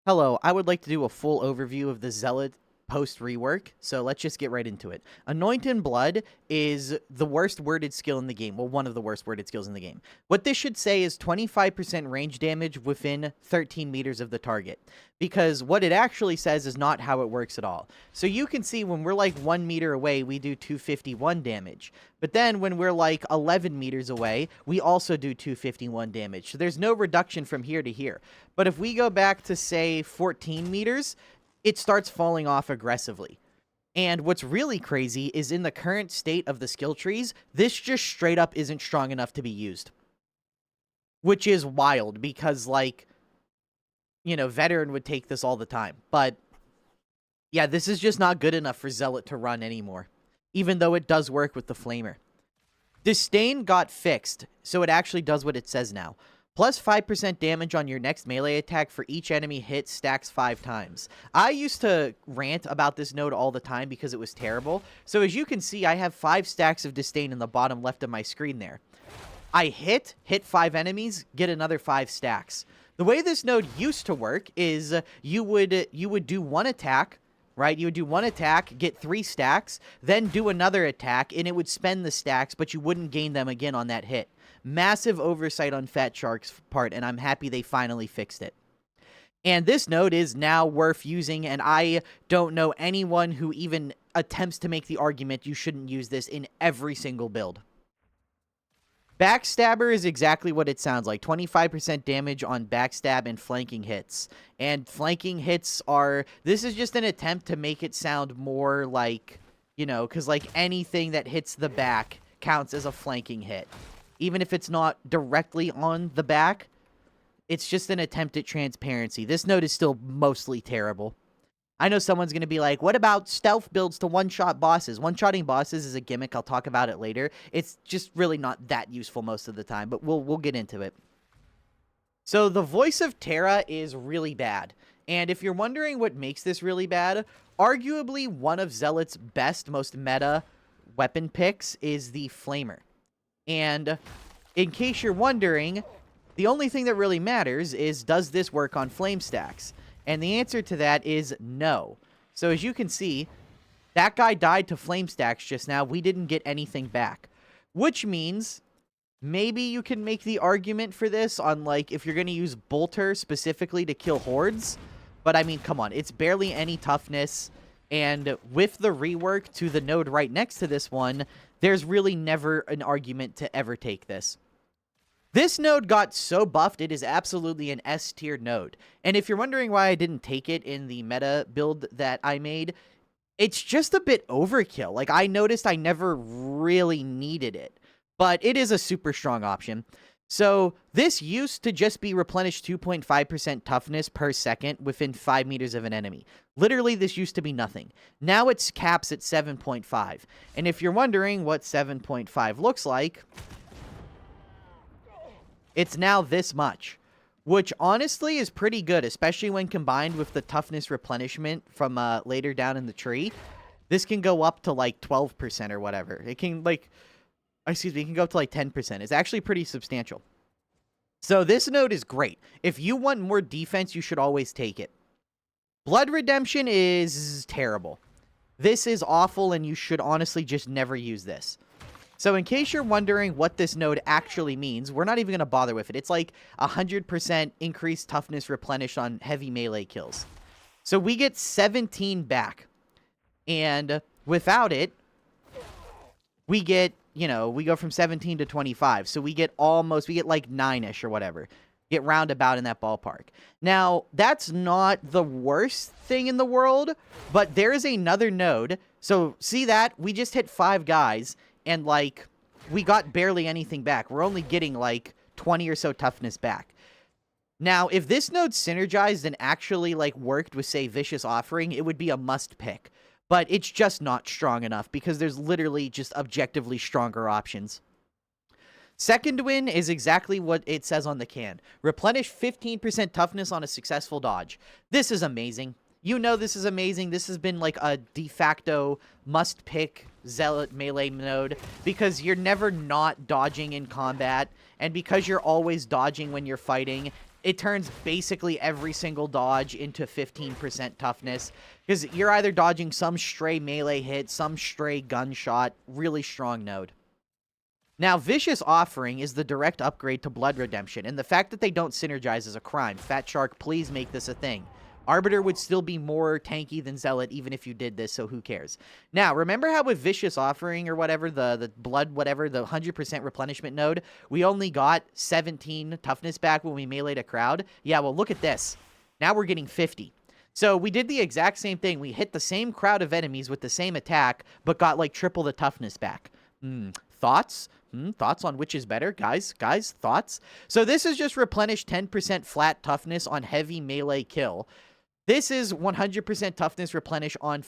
Hello, I would like to do a full overview of the Zealot post-rework, so let's just get right into it. Anoint in Blood is the worst worded skill in the game. Well, one of the worst worded skills in the game. What this should say is 25% range damage within 13 meters of the target, because what it actually says is not how it works at all. So you can see when we're like 1 meter away, we do 251 damage. But then when we're like 11 meters away, we also do 251 damage. So there's no reduction from here to here. But if we go back to, say, 14 meters, it starts falling off aggressively. And what's really crazy is in the current state of the skill trees, this just straight up isn't strong enough to be used. Which is wild because, like, you know, Veteran would take this all the time. But, yeah, this is just not good enough for Zealot to run anymore. Even though it does work with the Flamer. Disdain got fixed, so it actually does what it says now. Plus 5% damage on your next melee attack for each enemy hit stacks 5 times. I used to rant about this node all the time because it was terrible. So as you can see, I have 5 stacks of Disdain in the bottom left of my screen there. I hit 5 enemies, get another 5 stacks. The way this node used to work is you would do one attack, right? You would do one attack, get 3 stacks, then do another attack, and it would spend the stacks, but you wouldn't gain them again on that hit. Massive oversight on Fat Shark's part, and I'm happy they finally fixed it. And this node is now worth using, and I don't know anyone who even attempts to make the argument you shouldn't use this in every single build. Backstabber is exactly what it sounds like. 25% damage on backstab and flanking hits. And flanking hits are... This is just an attempt to make it sound more like, you know, because like anything that hits the back counts as a flanking hit. Even if it's not directly on the back, it's just an attempt at transparency. This node is still mostly terrible. I know someone's going to be like, what about stealth builds to one-shot bosses? One-shotting bosses is a gimmick. I'll talk about it later. It's just really not that useful most of the time, but we'll get into it. So the voice of Terra is really bad. And if you're wondering what makes this really bad, arguably one of Zealot's best, most meta weapon picks is the Flamer. And in case you're wondering, the only thing that really matters is, does this work on flame stacks? And the answer to that is no. So as you can see, that guy died to flame stacks just now. We didn't get anything back. Which means maybe you can make the argument for this on, like, if you're going to use Bolter specifically to kill hordes. But I mean, come on, it's barely any toughness. And with the rework to the node right next to this one, there's really never an argument to ever take this. This node got so buffed, it is absolutely an S-tier node. And if you're wondering why I didn't take it in the meta build that I made, it's just a bit overkill. Like, I noticed I never really needed it. But it is a super strong option. So, this used to just be replenished 2.5% toughness per second within 5 meters of an enemy. Literally, this used to be nothing. Now it's caps at 7.5. And if you're wondering what 7.5 looks like, it's now this much. Which, honestly, is pretty good, especially when combined with the toughness replenishment from later down in the tree. This can go up to, like, 12% or whatever. It can, like... Excuse me, it can go up to like 10%. It's actually pretty substantial. So this node is great. If you want more defense, you should always take it. Blood Redemption is terrible. This is awful, and you should honestly just never use this. So in case you're wondering what this node actually means, we're not even going to bother with it. It's like 100% increased toughness replenished on heavy melee kills. So we get 17 back. And without it, we get... You know, we go from 17 to 25. So we get like 9-ish or whatever. Get roundabout in that ballpark. Now, that's not the worst thing in the world, but there is another node. So, see that? We just hit 5 guys, and, like, we got barely anything back. We're only getting, like, 20 or so toughness back. Now, if this node synergized and actually, like, worked with, say, Vicious Offering, it would be a must pick. But it's just not strong enough because there's literally just objectively stronger options. Second win is exactly what it says on the can. Replenish 15% toughness on a successful dodge. This is amazing. You know this is amazing. This has been like a de facto must-pick Zealot melee node because you're never not dodging in combat, and because you're always dodging when you're fighting, it turns basically every single dodge into 15% toughness. Because you're either dodging some stray melee hit, some stray gunshot. Really strong node. Now, Vicious Offering is the direct upgrade to Blood Redemption, and the fact that they don't synergize is a crime. Fat Shark, please make this a thing. Arbiter would still be more tanky than Zealot even if you did this, so who cares? Now, remember how with Vicious Offering or whatever, the blood, whatever, the 100% replenishment node, we only got 17 toughness back when we meleeed a crowd? Yeah, well, look at this. Now we're getting 50. So we did the exact same thing. We hit the same crowd of enemies with the same attack, but got like triple the toughness back. Thoughts? Thoughts on which is better? Guys, thoughts? So this is just replenish 10% flat toughness on heavy melee kill. This is 100% toughness replenish on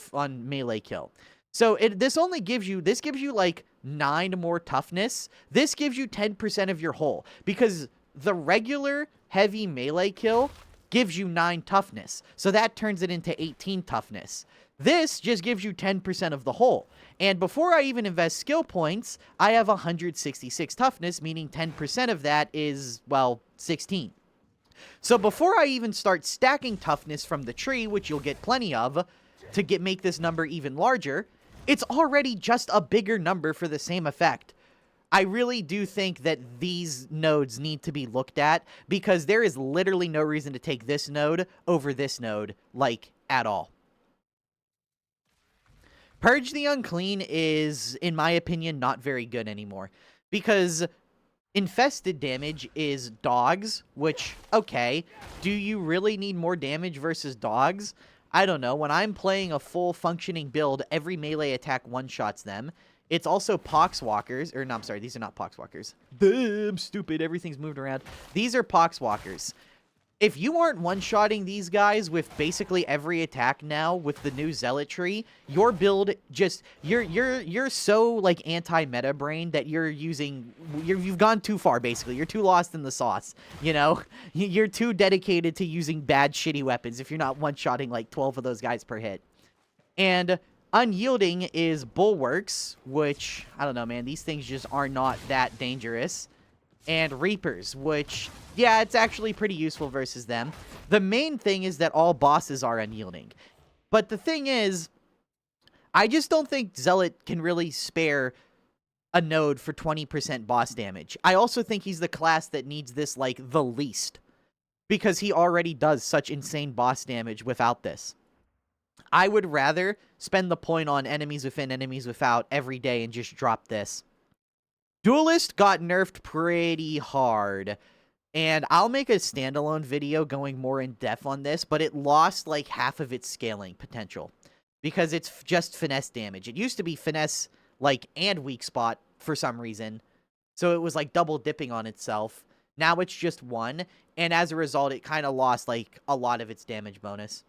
melee kill. So this gives you like 9 more toughness. This gives you 10% of your whole. Because the regular heavy melee kill gives you 9 toughness. So that turns it into 18 toughness. This just gives you 10% of the whole. And before I even invest skill points, I have 166 toughness, meaning 10% of that is, well, 16. So before I even start stacking toughness from the tree, which you'll get plenty of, to make this number even larger, it's already just a bigger number for the same effect. I really do think that these nodes need to be looked at, because there is literally no reason to take this node over this node, like, at all. Purge the Unclean is, in my opinion, not very good anymore. Because infested damage is dogs, which, okay, do you really need more damage versus dogs? I don't know. When I'm playing a full functioning build, every melee attack one-shots them. It's also Poxwalkers, or no, I'm sorry, these are not Poxwalkers. I'm stupid, everything's moved around. These are Poxwalkers. If you aren't one-shotting these guys with basically every attack now with the new zealotry, your build just you're so like anti-meta brain that you've gone too far basically. You're too lost in the sauce, you know? You're too dedicated to using bad shitty weapons if you're not one-shotting like 12 of those guys per hit. And Unyielding is Bulwarks, which I don't know, man, these things just are not that dangerous. And Reapers, which, yeah, it's actually pretty useful versus them. The main thing is that all bosses are unyielding. But the thing is, I just don't think Zealot can really spare a node for 20% boss damage. I also think he's the class that needs this, like, the least. Because he already does such insane boss damage without this. I would rather spend the point on enemies within, enemies without every day and just drop this. Duelist got nerfed pretty hard, and I'll make a standalone video going more in depth on this, but it lost like half of its scaling potential because it's just finesse damage. It used to be finesse like and weak spot for some reason, so it was like double dipping on itself. Now it's just one, and as a result, it kind of lost like a lot of its damage bonus.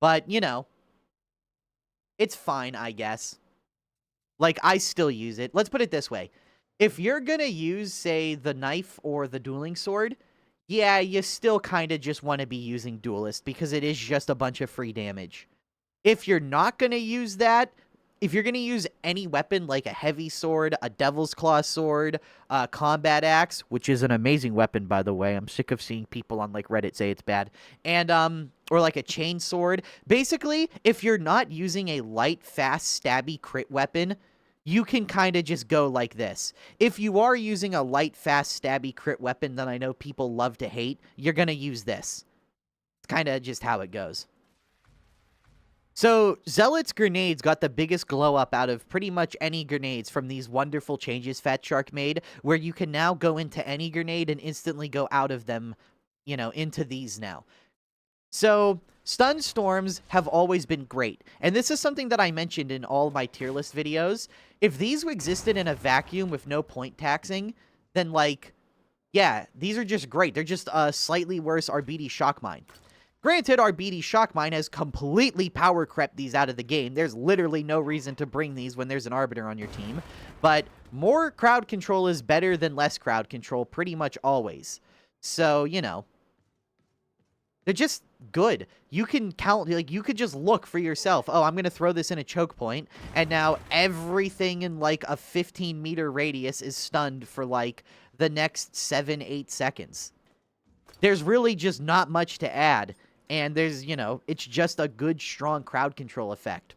But, you know, it's fine, I guess. Like, I still use it. Let's put it this way. If you're gonna use, say, the knife or the dueling sword, yeah, you still kind of just want to be using Duelist because it is just a bunch of free damage. If you're not gonna use that, if you're gonna use any weapon like a heavy sword, a devil's claw sword, a combat axe, which is an amazing weapon, by the way. I'm sick of seeing people on like Reddit say it's bad. And or like a chain sword. Basically, if you're not using a light, fast, stabby crit weapon, you can kind of just go like this. If you are using a light, fast, stabby crit weapon that I know people love to hate, you're going to use this. It's kind of just how it goes. So, Zealot's grenades got the biggest glow up out of pretty much any grenades from these wonderful changes Fat Shark made, where you can now go into any grenade and instantly go out of them, you know, into these now. So, stun storms have always been great, and this is something that I mentioned in all my tier list videos. If these existed in a vacuum with no point taxing, then, like, yeah, these are just great. They're just a slightly worse RBD Shock Mine. Granted, RBD Shock Mine has completely power crept these out of the game. There's literally no reason to bring these when there's an Arbiter on your team. But more crowd control is better than less crowd control pretty much always. So, you know, they're just good. You can count, like, you could just look for yourself. Oh, I'm going to throw this in a choke point, and now everything in, like, a 15-meter radius is stunned for, like, the next 7-8 seconds. there's really just not much to add. And there's, you know, it's just a good, strong crowd control effect.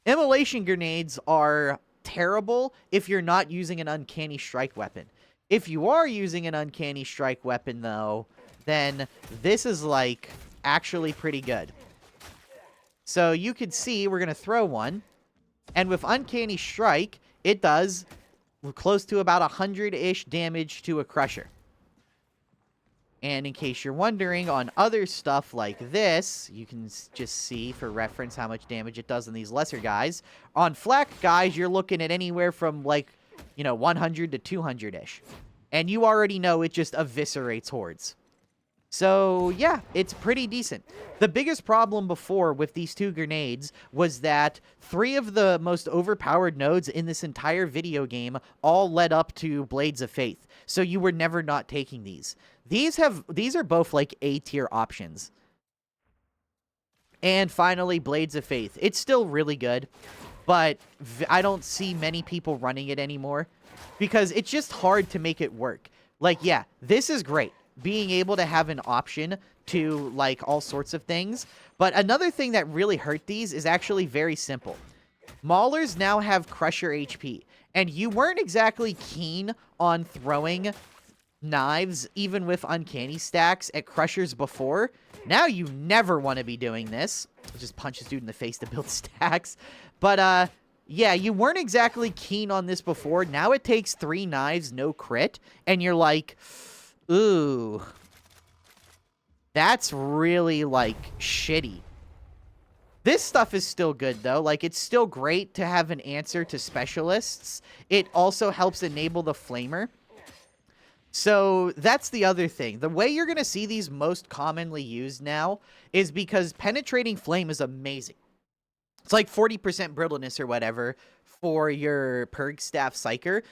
Immolation grenades are terrible if you're not using an uncanny strike weapon. If you are using an uncanny strike weapon, though, then this is, like, actually pretty good. So you can see we're going to throw one. And with uncanny strike, it does close to about 100-ish damage to a crusher. And in case you're wondering, on other stuff like this, you can just see for reference how much damage it does on these lesser guys. On flak guys, you're looking at anywhere from, like, you know, 100 to 200-ish. And you already know it just eviscerates hordes. So, yeah, it's pretty decent. The biggest problem before with these two grenades was that 3 of the most overpowered nodes in this entire video game all led up to Blades of Faith. So you were never not taking these. These are both like A-tier options. And finally, Blades of Faith. It's still really good, but I don't see many people running it anymore because it's just hard to make it work. Like, yeah, this is great, being able to have an option to, like, all sorts of things. But another thing that really hurt these is actually very simple. Maulers now have Crusher HP, and you weren't exactly keen on throwing knives, even with uncanny stacks, at Crushers before. Now you never want to be doing this. Just punch this dude in the face to build stacks. But, yeah, you weren't exactly keen on this before. Now it takes 3 knives, no crit, and you're like, ooh, that's really, like, shitty. This stuff is still good, though. Like, it's still great to have an answer to specialists. It also helps enable the flamer. So that's the other thing. The way you're going to see these most commonly used now is because penetrating flame is amazing. It's like 40% brittleness or whatever for your Purg Staff Psyker.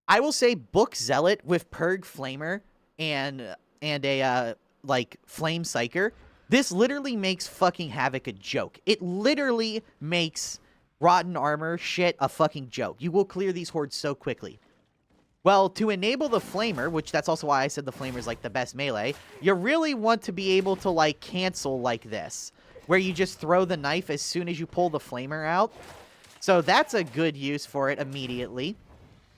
I will say book Zealot with Purg Flamer and a, like, Flame Psyker. This literally makes fucking Havoc a joke. It literally makes Rotten Armor shit a fucking joke. You will clear these hordes so quickly. Well, to enable the Flamer, which that's also why I said the Flamer is, like, the best melee, you really want to be able to, like, cancel like this, where you just throw the knife as soon as you pull the Flamer out. So that's a good use for it immediately.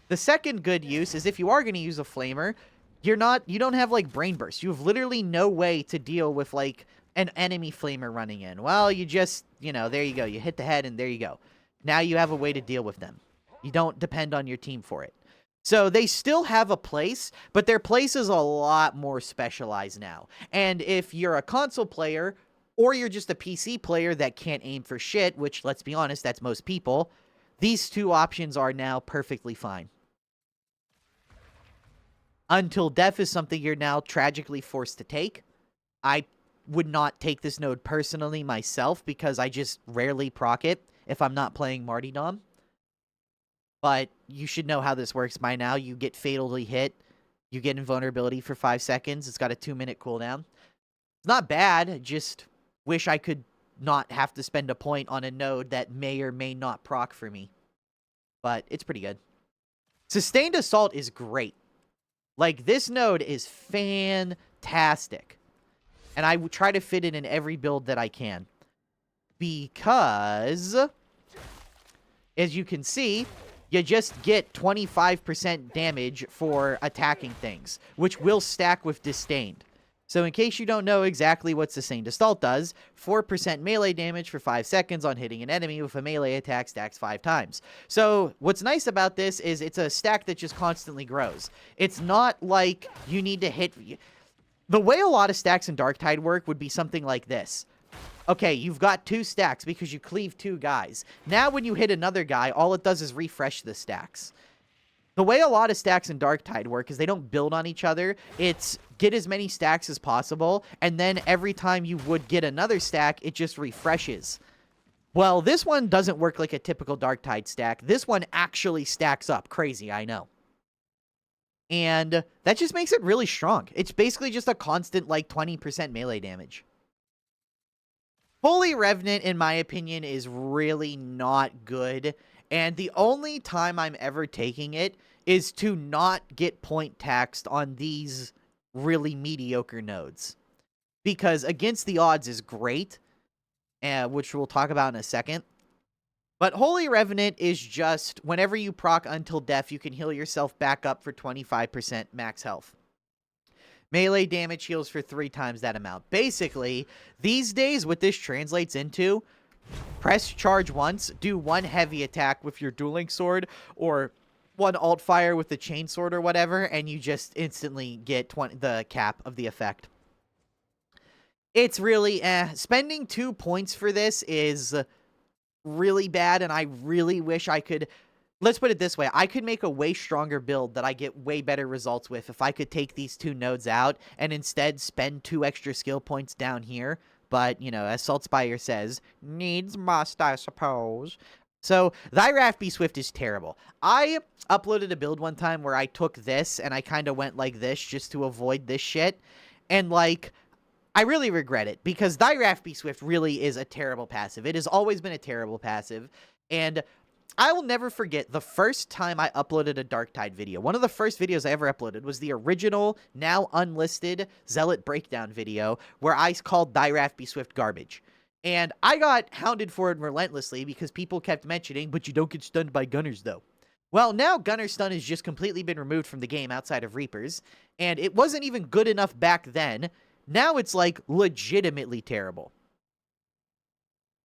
The second good use is if you are going to use a Flamer, you don't have, like, Brain Burst. You have literally no way to deal with, like, an enemy Flamer running in. Well, you just, you know, there you go. You hit the head and there you go. Now you have a way to deal with them. You don't depend on your team for it. So they still have a place, but their place is a lot more specialized now. And if you're a console player, or you're just a PC player that can't aim for shit, which, let's be honest, that's most people, these two options are now perfectly fine. Until Death is something you're now tragically forced to take. I would not take this node personally myself because I just rarely proc it if I'm not playing Martyrdom. But you should know how this works by now. You get fatally hit. You get invulnerability for 5 seconds. It's got a 2-minute cooldown. It's not bad. Just wish I could not have to spend a point on a node that may or may not proc for me. But it's pretty good. Sustained Assault is great. Like, this node is fantastic. And I try to fit it in every build that I can. Because, as you can see, you just get 25% damage for attacking things, which will stack with Disdained. So in case you don't know exactly what Sustained Assault does, 4% melee damage for 5 seconds on hitting an enemy with a melee attack stacks 5 times. So what's nice about this is it's a stack that just constantly grows. It's not like you need to hit... The way a lot of stacks in Darktide work would be something like this. Okay, you've got 2 stacks because you cleave 2 guys. Now when you hit another guy, all it does is refresh the stacks. The way a lot of stacks in Darktide work is they don't build on each other. It's get as many stacks as possible, and then every time you would get another stack, it just refreshes. Well, this one doesn't work like a typical Darktide stack. This one actually stacks up. Crazy, I know. And that just makes it really strong. It's basically just a constant, like, 20% melee damage. Holy Revenant, in my opinion, is really not good. And the only time I'm ever taking it is to not get point taxed on these really mediocre nodes. Because against the odds is great, which we'll talk about in a second. But Holy Revenant is just, whenever you proc Until Death, you can heal yourself back up for 25% max health. Melee damage heals for 3 times that amount. Basically, these days what this translates into, press charge once, do 1 heavy attack with your dueling sword, or 1 alt fire with the chain sword or whatever, and you just instantly get the cap of the effect. It's really, spending 2 points for this is really bad, and I really wish I could. Let's put it this way, I could make a way stronger build that I get way better results with if I could take these 2 nodes out and instead spend 2 extra skill points down here. But, you know, as Saltspire says, needs must, I suppose. So, thy Wrath Be Swift is terrible. I uploaded a build one time where I took this and I kind of went like this just to avoid this shit. And, like, I really regret it, because Thy Wrath Be Swift really is a terrible passive. It has always been a terrible passive, and I will never forget the first time I uploaded a darktide video. One of the first videos I ever uploaded was the original, now unlisted, Zealot breakdown video, where I called Thy Wrath Be Swift garbage. And I got hounded for it relentlessly because people kept mentioning, but you don't get stunned by gunners, though. Well, now Gunner Stun has just completely been removed from the game outside of Reapers, and it wasn't even good enough back then. Now it's, like, legitimately terrible.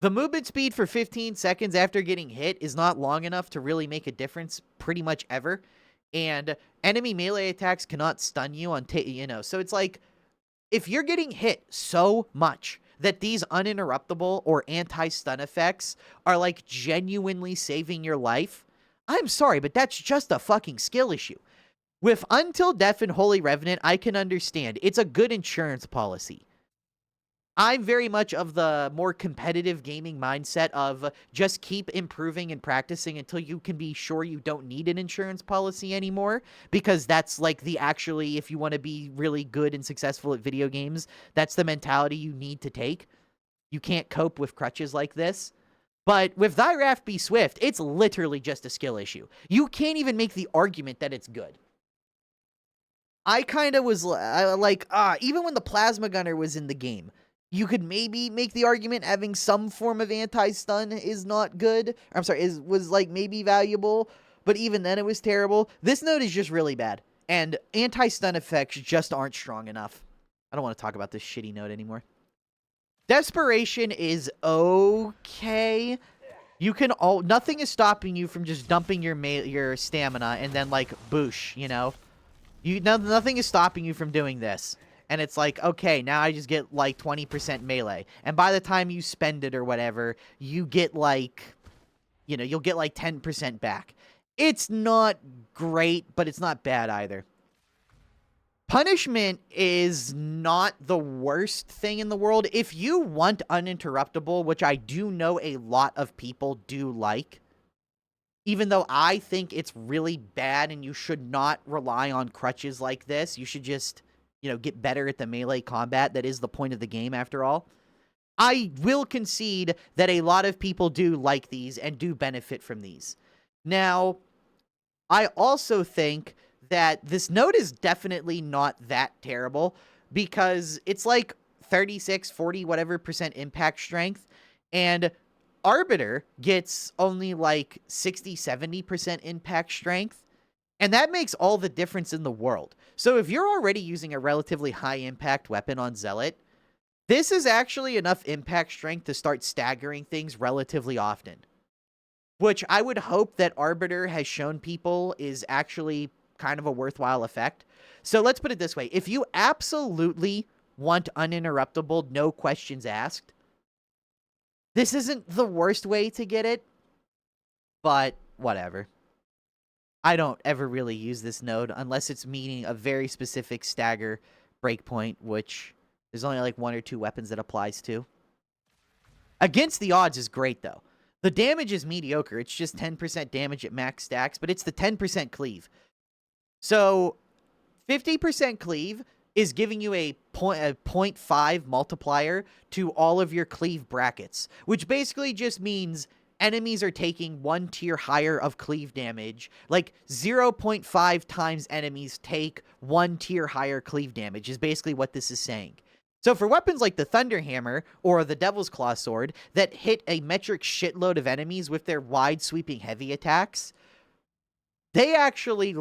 The movement speed for 15 seconds after getting hit is not long enough to really make a difference pretty much ever. And enemy melee attacks cannot stun you on, you know, so it's like, if you're getting hit so much that these uninterruptible or anti-stun effects are, like, genuinely saving your life, I'm sorry, but that's just a fucking skill issue. With Until Death and Holy Revenant, I can understand. It's a good insurance policy. I'm very much of the more competitive gaming mindset of just keep improving and practicing until you can be sure you don't need an insurance policy anymore, because that's like the actually, if you want to be really good and successful at video games, that's the mentality you need to take. You can't cope with crutches like this. But with Thy Wrath Be Swift, it's literally just a skill issue. You can't even make the argument that it's good. I kind of was like, even when the Plasma Gunner was in the game, you could maybe make the argument having some form of anti-stun is not good. I'm sorry, was like maybe valuable, but even then it was terrible. This node is just really bad, and anti-stun effects just aren't strong enough. I don't want to talk about this shitty node anymore. Desperation is okay. You can nothing is stopping you from just dumping your stamina and then like boosh, you know. Nothing is stopping you from doing this. And it's like, okay, now I just get like 20% melee. And by the time you spend it or whatever, you get like, you know, you'll get like 10% back. It's not great, but it's not bad either. Punishment is not the worst thing in the world. If you want uninterruptible, which I do know a lot of people do like, even though I think it's really bad and you should not rely on crutches like this, you should just, you know, get better at the melee combat. That is the point of the game, after all. I will concede that a lot of people do like these and do benefit from these. Now, I also think that this node is definitely not that terrible, because it's like 36, 40, whatever % impact strength, and Arbiter gets only like 60, 70% impact strength, and that makes all the difference in the world. So if you're already using a relatively high impact weapon on Zealot, this is actually enough impact strength to start staggering things relatively often, which I would hope that Arbiter has shown people is actually kind of a worthwhile effect. So let's put it this way. If you absolutely want uninterruptible, no questions asked, this isn't the worst way to get it, but whatever. I don't ever really use this node unless it's meeting a very specific stagger breakpoint, which there's only like 1 or 2 weapons that applies to. Against the odds is great, though. The damage is mediocre. It's just 10% damage at max stacks, but it's the 10% cleave. So 50% cleave is giving you a 0.5 multiplier to all of your cleave brackets, which basically just means enemies are taking 1 tier higher of cleave damage. Like 0.5 times enemies take 1 tier higher cleave damage is basically what this is saying. So for weapons like the Thunder Hammer or the Devil's Claw Sword that hit a metric shitload of enemies with their wide sweeping heavy attacks, they actually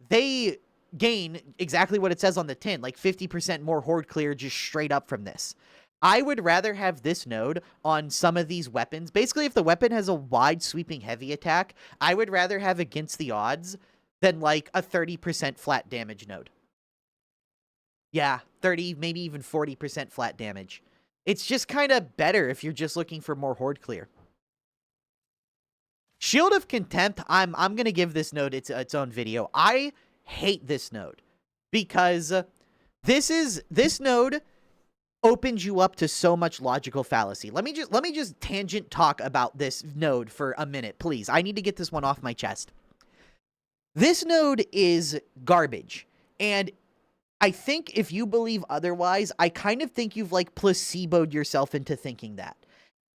they gain exactly what it says on the tin, like 50% more horde clear just straight up from this. I would rather have this node on some of these weapons. Basically, if the weapon has a wide sweeping heavy attack, I would rather have against the odds than like a 30% flat damage node. Yeah, 30, maybe even 40% flat damage. It's just kind of better if you're just looking for more horde clear. Shield of Contempt, I'm going to give this node its own video. I hate this node because this node opens you up to so much logical fallacy. Let me just tangent talk about this node for a minute, please. I need to get this one off my chest. This node is garbage, and I think if you believe otherwise, I kind of think you've like placeboed yourself into thinking that.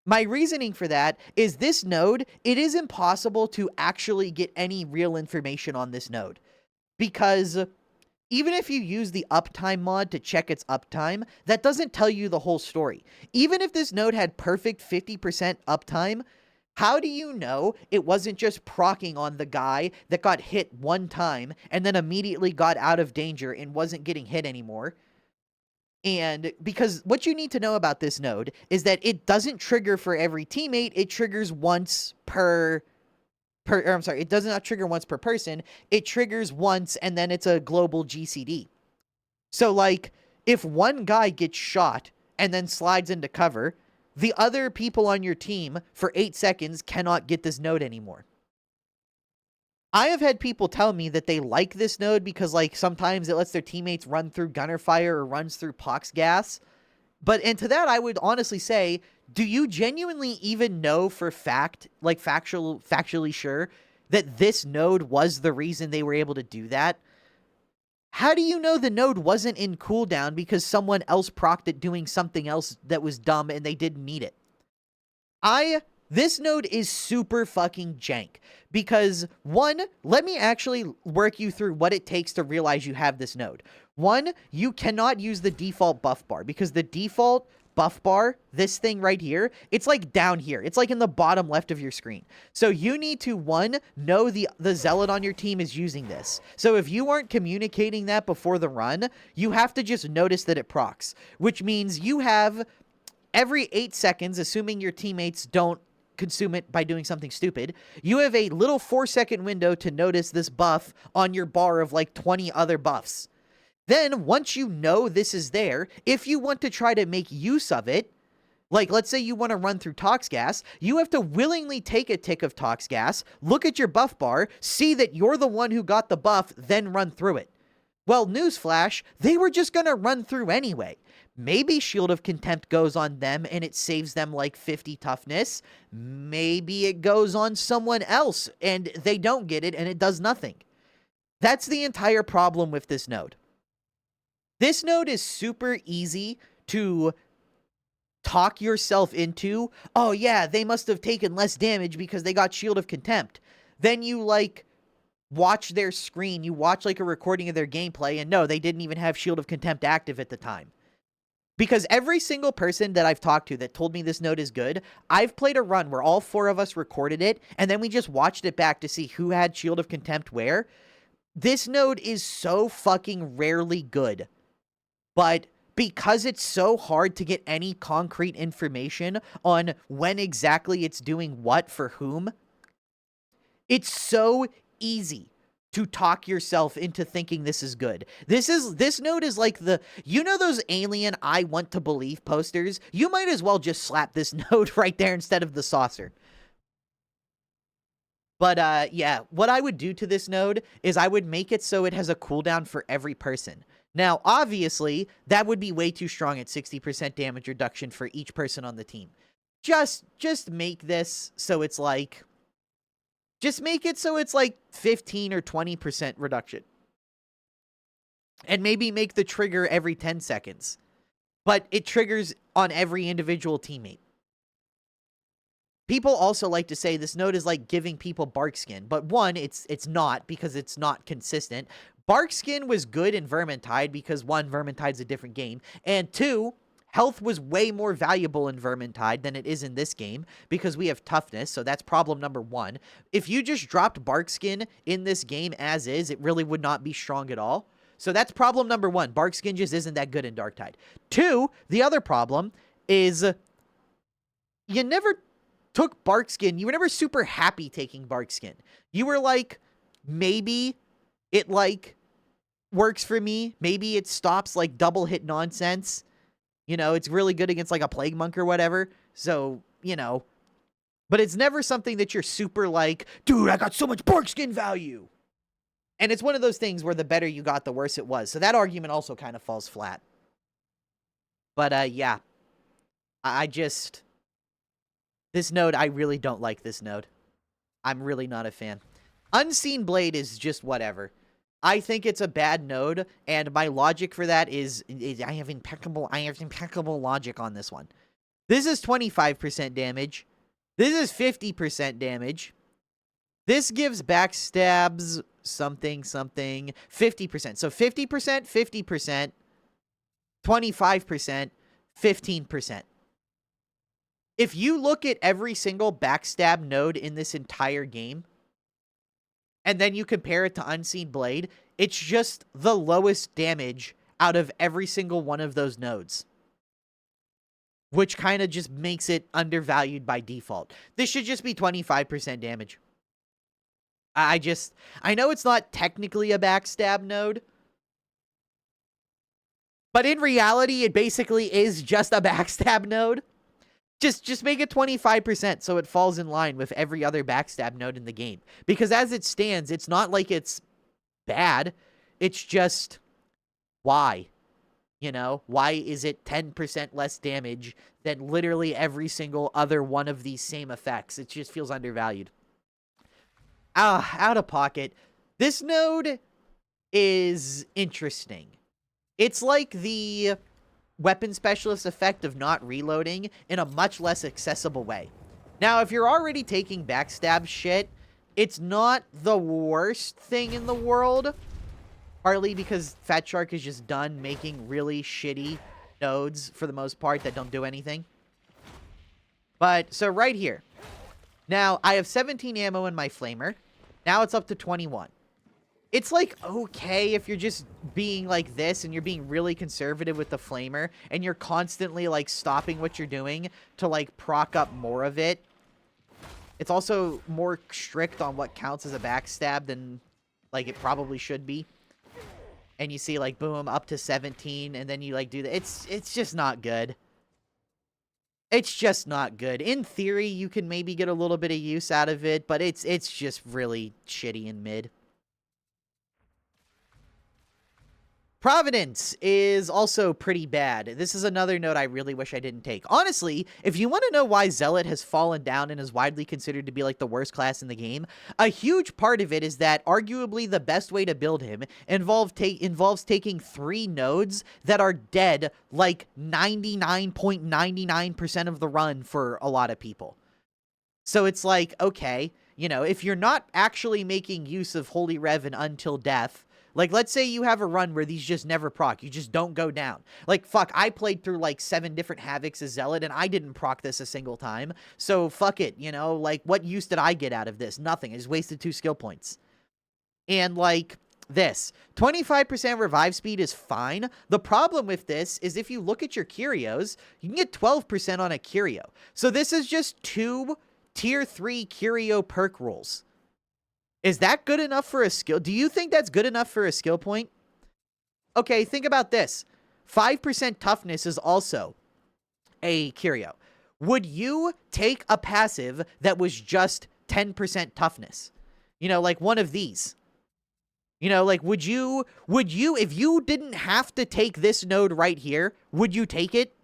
My reasoning for that is this node, it is impossible to actually get any real information on this node. Because even if you use the uptime mod to check its uptime, that doesn't tell you the whole story. Even if this node had perfect 50% uptime, how do you know it wasn't just proccing on the guy that got hit one time and then immediately got out of danger and wasn't getting hit anymore? And because what you need to know about this node is that it doesn't trigger for every teammate, it triggers once it does not trigger once per person, it triggers once and then it's a global GCD. So like, if one guy gets shot and then slides into cover, the other people on your team for 8 seconds cannot get this node anymore. I have had people tell me that they like this node because, like, sometimes it lets their teammates run through gunner fire or runs through pox gas. And to that, I would honestly say, do you genuinely even know for fact, like factually sure, that this node was the reason they were able to do that? How do you know the node wasn't in cooldown because someone else procced it doing something else that was dumb and they didn't need it? This node is super fucking jank because, one, let me actually work you through what it takes to realize you have this node. One, you cannot use the default buff bar because the default buff bar, this thing right here, it's like down here. It's like in the bottom left of your screen. So you need to, one, know the zealot on your team is using this. So if you aren't communicating that before the run, you have to just notice that it procs, which means you have every 8 seconds, assuming your teammates don't consume it by doing something stupid, you have a little 4-second window to notice this buff on your bar of like 20 other buffs. Then once you know this is there, if you want to try to make use of it, like let's say you want to run through tox gas, you have to willingly take a tick of tox gas, look at your buff bar, see that you're the one who got the buff, then run through it. Well, newsflash, they were just gonna run through anyway. Maybe Shield of Contempt goes on them and it saves them like 50 toughness. Maybe it goes on someone else and they don't get it and it does nothing. That's the entire problem with this node. This node is super easy to talk yourself into. Oh yeah, they must have taken less damage because they got Shield of Contempt. Then you like watch their screen, you watch like a recording of their gameplay, and no, they didn't even have Shield of Contempt active at the time. Because every single person that I've talked to that told me this node is good, I've played a run where all 4 of us recorded it, and then we just watched it back to see who had Shield of Contempt where. This node is so fucking rarely good. But because it's so hard to get any concrete information on when exactly it's doing what for whom, it's so easy to talk yourself into thinking this is good. This node is like those alien I want to believe posters? You might as well just slap this node right there instead of the saucer. But yeah, what I would do to this node is I would make it so it has a cooldown for every person. Now, obviously, that would be way too strong at 60% damage reduction for each person on the team. Just make this so it's like... Just make it so it's like 15 or 20% reduction. And maybe make the trigger every 10 seconds. But it triggers on every individual teammate. people also like to say this node is like giving people Barkskin, but one, it's not, because it's not consistent. Barkskin was good in Vermintide because one, Vermintide's a different game, and two, health was way more valuable in Vermintide than it is in this game because we have toughness, so that's problem number one. If you just dropped Barkskin in this game as is, it really would not be strong at all. So that's problem number one. Barkskin just isn't that good in Darktide. Two, the other problem is you never took Barkskin. You were never super happy taking Barkskin. You were like, maybe it, like, works for me. Maybe it stops, like, double hit nonsense. You know, it's really good against, like, a Plague Monk or whatever. So, you know. But it's never something that you're super like, dude, I got so much Barkskin value. And it's one of those things where the better you got, the worse it was. So that argument also kind of falls flat. But, yeah. I just... This node, I really don't like this node. I'm really not a fan. Unseen Blade is just whatever. I think it's a bad node, and my logic for that is I have impeccable logic on this one. This is 25% damage. This is 50% damage. This gives backstabs something, 50%. So 50%, 50%, 25%, 15%. If you look at every single backstab node in this entire game, and then you compare it to Unseen Blade, it's just the lowest damage out of every single one of those nodes. Which kind of just makes it undervalued by default. This should just be 25% damage. I know it's not technically a backstab node, but in reality, it basically is just a backstab node. Just make it 25% so it falls in line with every other backstab node in the game. Because as it stands, it's not like it's bad. It's just, why? You know, why is it 10% less damage than literally every single other one of these same effects? It just feels undervalued. Out of pocket. This node is interesting. It's like the weapon specialist effect of not reloading in a much less accessible way. Now, if you're already taking backstab shit, it's not the worst thing in the world. Partly because Fat Shark is just done making really shitty nodes, for the most part, that don't do anything. But, so right here. Now, I have 17 ammo in my flamer. Now it's up to 21. It's, like, okay if you're just being like this and you're being really conservative with the flamer and you're constantly, like, stopping what you're doing to, like, proc up more of it. It's also more strict on what counts as a backstab than, like, it probably should be. And you see, like, boom, up to 17, and then you, like, do that. It's just not good. It's just not good. In theory, you can maybe get a little bit of use out of it, but it's just really shitty and mid. Providence is also pretty bad. This is another note I really wish I didn't take. Honestly, if you want to know why Zealot has fallen down and is widely considered to be like the worst class in the game, a huge part of it is that arguably the best way to build him involves taking 3 nodes that are dead like 99.99% of the run for a lot of people. So it's like, okay, you know, if you're not actually making use of Holy Rev and Until Death, like, let's say you have a run where these just never proc. You just don't go down. Like, fuck, I played through, like, 7 different Havocs as Zealot, and I didn't proc this a single time. So, fuck it, you know? Like, what use did I get out of this? Nothing. I just wasted 2 skill points. And, like, this. 25% revive speed is fine. The problem with this is if you look at your curios, you can get 12% on a curio. So, this is just 2 tier 3 curio perk rolls. Is that good enough for a skill? Do you think that's good enough for a skill point? Okay, think about this. 5% toughness is also a curio. Would you take a passive that was just 10% toughness? You know, like one of these. You know, like, would you, if you didn't have to take this node right here, would you take it?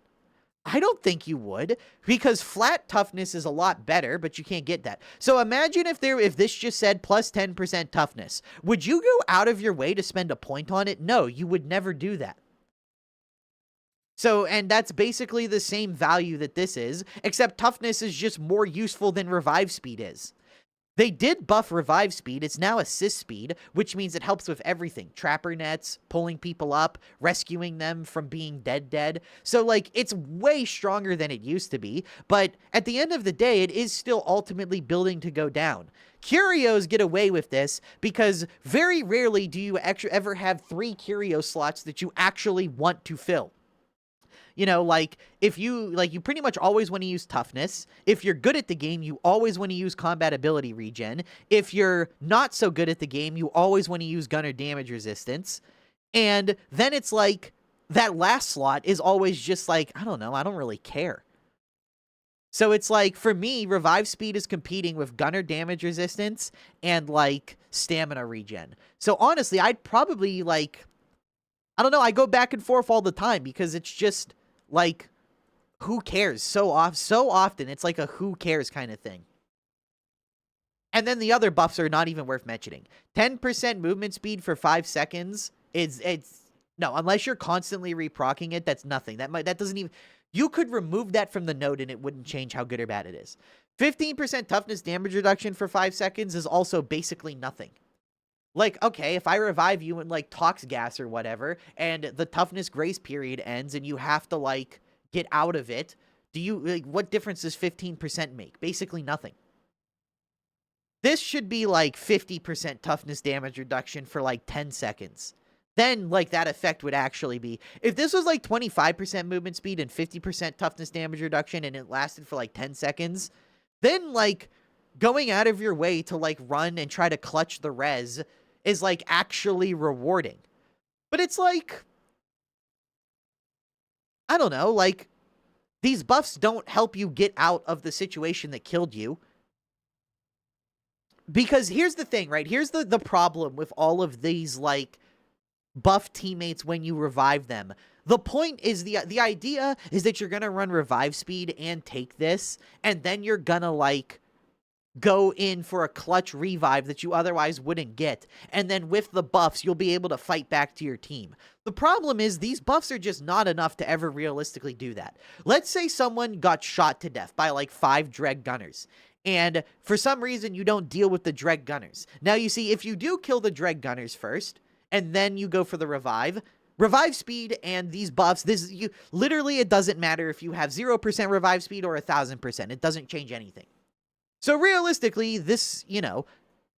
I don't think you would, because flat toughness is a lot better, but you can't get that. So imagine if this just said plus 10% toughness. Would you go out of your way to spend a point on it? No, you would never do that. So, and that's basically the same value that this is, except toughness is just more useful than revive speed is. They did buff revive speed. It's now assist speed, which means it helps with everything. Trapper nets, pulling people up, rescuing them from being dead. So, like, it's way stronger than it used to be. But at the end of the day, it is still ultimately building to go down. Curios get away with this because very rarely do you ever have 3 curio slots that you actually want to fill. You know, like, if you, like, you pretty much always want to use toughness. If you're good at the game, you always want to use combat ability regen. If you're not so good at the game, you always want to use gunner damage resistance. And then it's like, that last slot is always just like, I don't know, I don't really care. So it's like, for me, revive speed is competing with gunner damage resistance and, like, stamina regen. So honestly, I'd probably, like, I don't know, I go back and forth all the time because it's just, like, who cares? So often, it's like a who cares kind of thing. And then the other buffs are not even worth mentioning. 10% movement speed for 5 seconds no, unless you're constantly reprocking it, that's nothing. That doesn't even, you could remove that from the node and it wouldn't change how good or bad it is. 15% toughness damage reduction for 5 seconds is also basically nothing. Like, okay, if I revive you in, like, Tox Gas or whatever, and the toughness grace period ends and you have to, like, get out of it, what difference does 15% make? Basically nothing. This should be, like, 50% toughness damage reduction for, like, 10 seconds. Then, like, that effect would actually be... If this was, like, 25% movement speed and 50% toughness damage reduction and it lasted for, like, 10 seconds, then, like, going out of your way to, like, run and try to clutch the res is, like, actually rewarding. But it's like, I don't know, like, these buffs don't help you get out of the situation that killed you. Because here's the thing, right? Here's the problem with all of these, like, buff teammates when you revive them. The point is, the idea is that you're gonna run revive speed and take this, and then you're gonna, like, go in for a clutch revive that you otherwise wouldn't get. And then with the buffs, you'll be able to fight back to your team. The problem is these buffs are just not enough to ever realistically do that. Let's say someone got shot to death by, like, 5 Dreg Gunners. And for some reason, you don't deal with the Dreg Gunners. Now, you see, if you do kill the Dreg Gunners first, and then you go for the revive speed and these buffs, literally, it doesn't matter if you have 0% revive speed or 1000%. It doesn't change anything. So realistically, this, you know,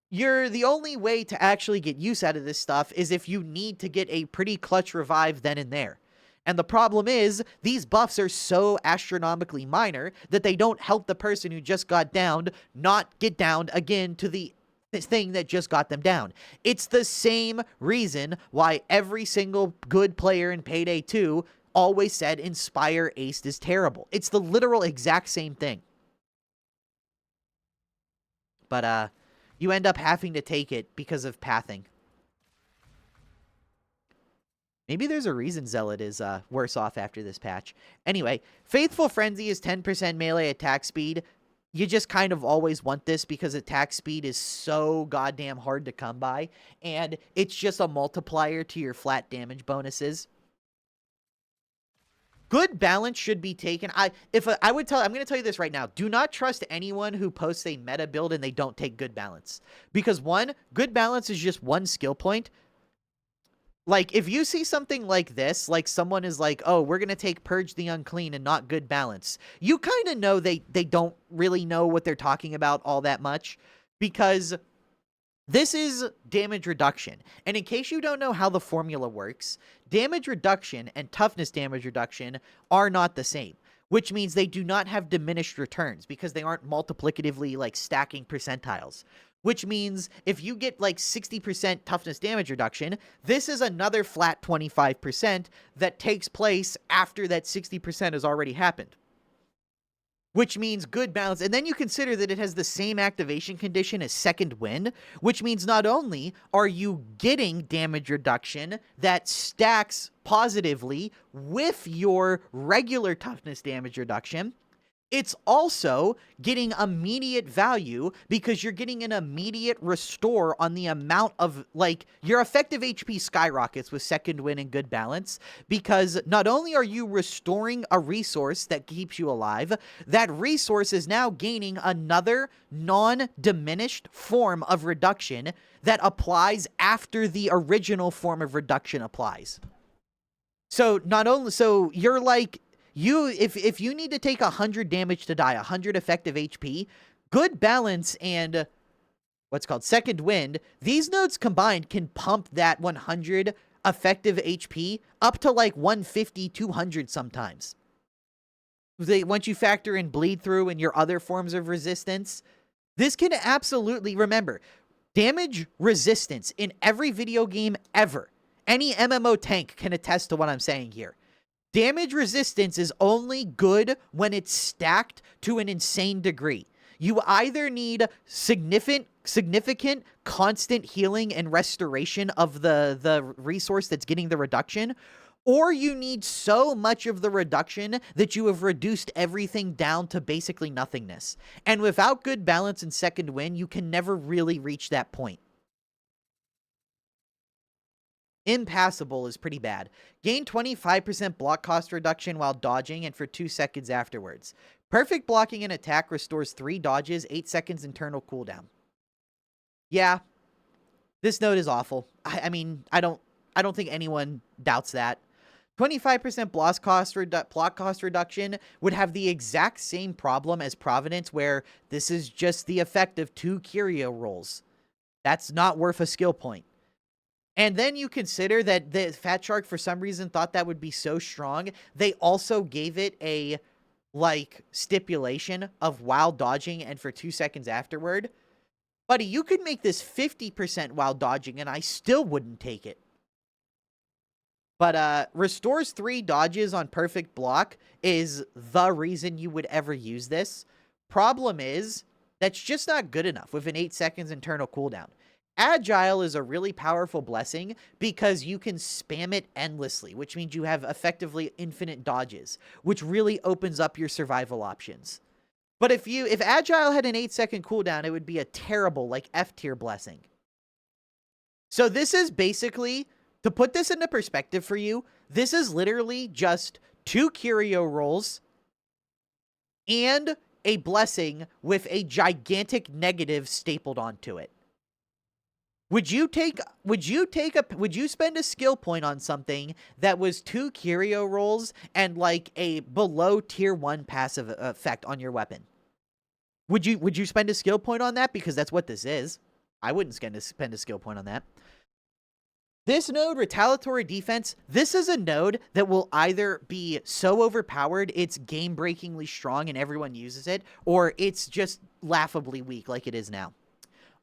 the only way to actually get use out of this stuff is if you need to get a pretty clutch revive then and there. And the problem is, these buffs are so astronomically minor that they don't help the person who just got downed not get downed again to the thing that just got them down. It's the same reason why every single good player in Payday 2 always said Inspire Aced is terrible. It's the literal exact same thing. But, you end up having to take it because of pathing. Maybe there's a reason Zealot is, worse off after this patch. Anyway, Faithful Frenzy is 10% melee attack speed. You just kind of always want this because attack speed is so goddamn hard to come by. And it's just a multiplier to your flat damage bonuses. Good balance should be taken. I'm going to tell you this right now. Do not trust anyone who posts a meta build and they don't take good balance. Because one, good balance is just one skill point. Like, if you see something like this, like someone is like, oh, we're going to take Purge the Unclean and not good balance. You kind of know they don't really know what they're talking about all that much. Because this is damage reduction. And in case you don't know how the formula works, damage reduction and toughness damage reduction are not the same. Which means they do not have diminished returns because they aren't multiplicatively, like, stacking percentiles. Which means if you get, like, 60% toughness damage reduction, this is another flat 25% that takes place after that 60% has already happened. Which means good balance. And then you consider that it has the same activation condition as Second Wind, which means not only are you getting damage reduction that stacks positively with your regular toughness damage reduction, It's also getting immediate value because you're getting an immediate restore on the amount of, like, your effective HP skyrockets with second wind and good balance, because not only are you restoring a resource that keeps you alive, that resource is now gaining another non-diminished form of reduction that applies after the original form of reduction applies. So not only, so you're like, if you need to take 100 damage to die, 100 effective HP, good balance and what's called second wind, these nodes combined can pump that 100 effective HP up to like 150, 200 sometimes. Once you factor in bleed through and your other forms of resistance, this can absolutely, remember, damage resistance in every video game ever. Any MMO tank can attest to what I'm saying here. Damage resistance is only good when it's stacked to an insane degree. You either need significant constant healing and restoration of the resource that's getting the reduction, or you need so much of the reduction that you have reduced everything down to basically nothingness. And without good balance and second wind, you can never really reach that point. Impassable is pretty bad. Gain 25% block cost reduction while dodging and for 2 seconds afterwards. Perfect blocking and attack restores 3 dodges, 8 seconds internal cooldown. Yeah, this node is awful. I mean, I don't think anyone doubts that. 25% block cost reduction would have the exact same problem as Providence, where this is just the effect of 2 curio rolls. That's not worth a skill point. And then you consider that the Fat Shark, for some reason, thought that would be so strong. They also gave it a, like, stipulation of while dodging and for 2 seconds afterward. Buddy, you could make this 50% while dodging, and I still wouldn't take it. But, restores 3 dodges on perfect block is the reason you would ever use this. Problem is, that's just not good enough with an 8 seconds internal cooldown. Agile is a really powerful blessing because you can spam it endlessly, which means you have effectively infinite dodges, which really opens up your survival options. But if Agile had an 8-second cooldown, it would be a terrible, like, F-tier blessing. So this is basically, to put this into perspective for you, this is literally just 2 curio rolls and a blessing with a gigantic negative stapled onto it. Would you spend a skill point on something that was 2 curio rolls and like a below tier 1 passive effect on your weapon? Would you spend a skill point on that? Because that's what this is. I wouldn't spend a skill point on that. This node, Retaliatory Defense, this is a node that will either be so overpowered it's game-breakingly strong and everyone uses it, or it's just laughably weak like it is now.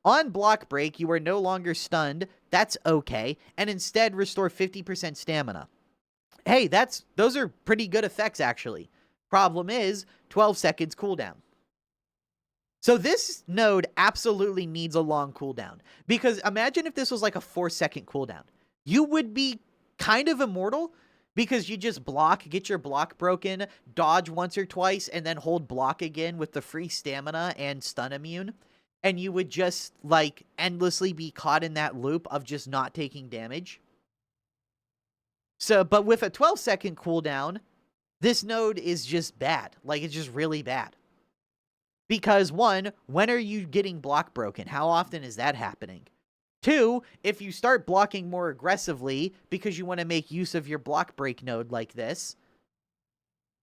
On block break, you are no longer stunned. That's okay. And instead, restore 50% stamina. Hey, those are pretty good effects, actually. Problem is, 12 seconds cooldown. So this node absolutely needs a long cooldown. Because imagine if this was like a 4-second cooldown. You would be kind of immortal because you just block, get your block broken, dodge once or twice, and then hold block again with the free stamina and stun immune. And you would just, like, endlessly be caught in that loop of just not taking damage. So, but with a 12-second cooldown, this node is just bad. Like, it's just really bad. Because, 1, when are you getting block broken? How often is that happening? 2, if you start blocking more aggressively because you want to make use of your block break node like this,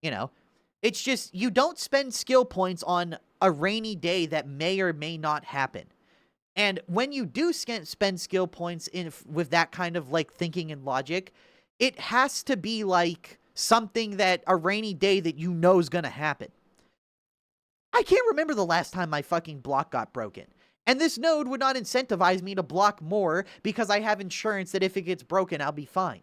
you know, it's just, you don't spend skill points on a rainy day that may or may not happen. And when you do spend skill points with that kind of, like, thinking and logic, it has to be, like, something that a rainy day that you know is going to happen. I can't remember the last time my fucking block got broken. And this node would not incentivize me to block more because I have insurance that if it gets broken, I'll be fine.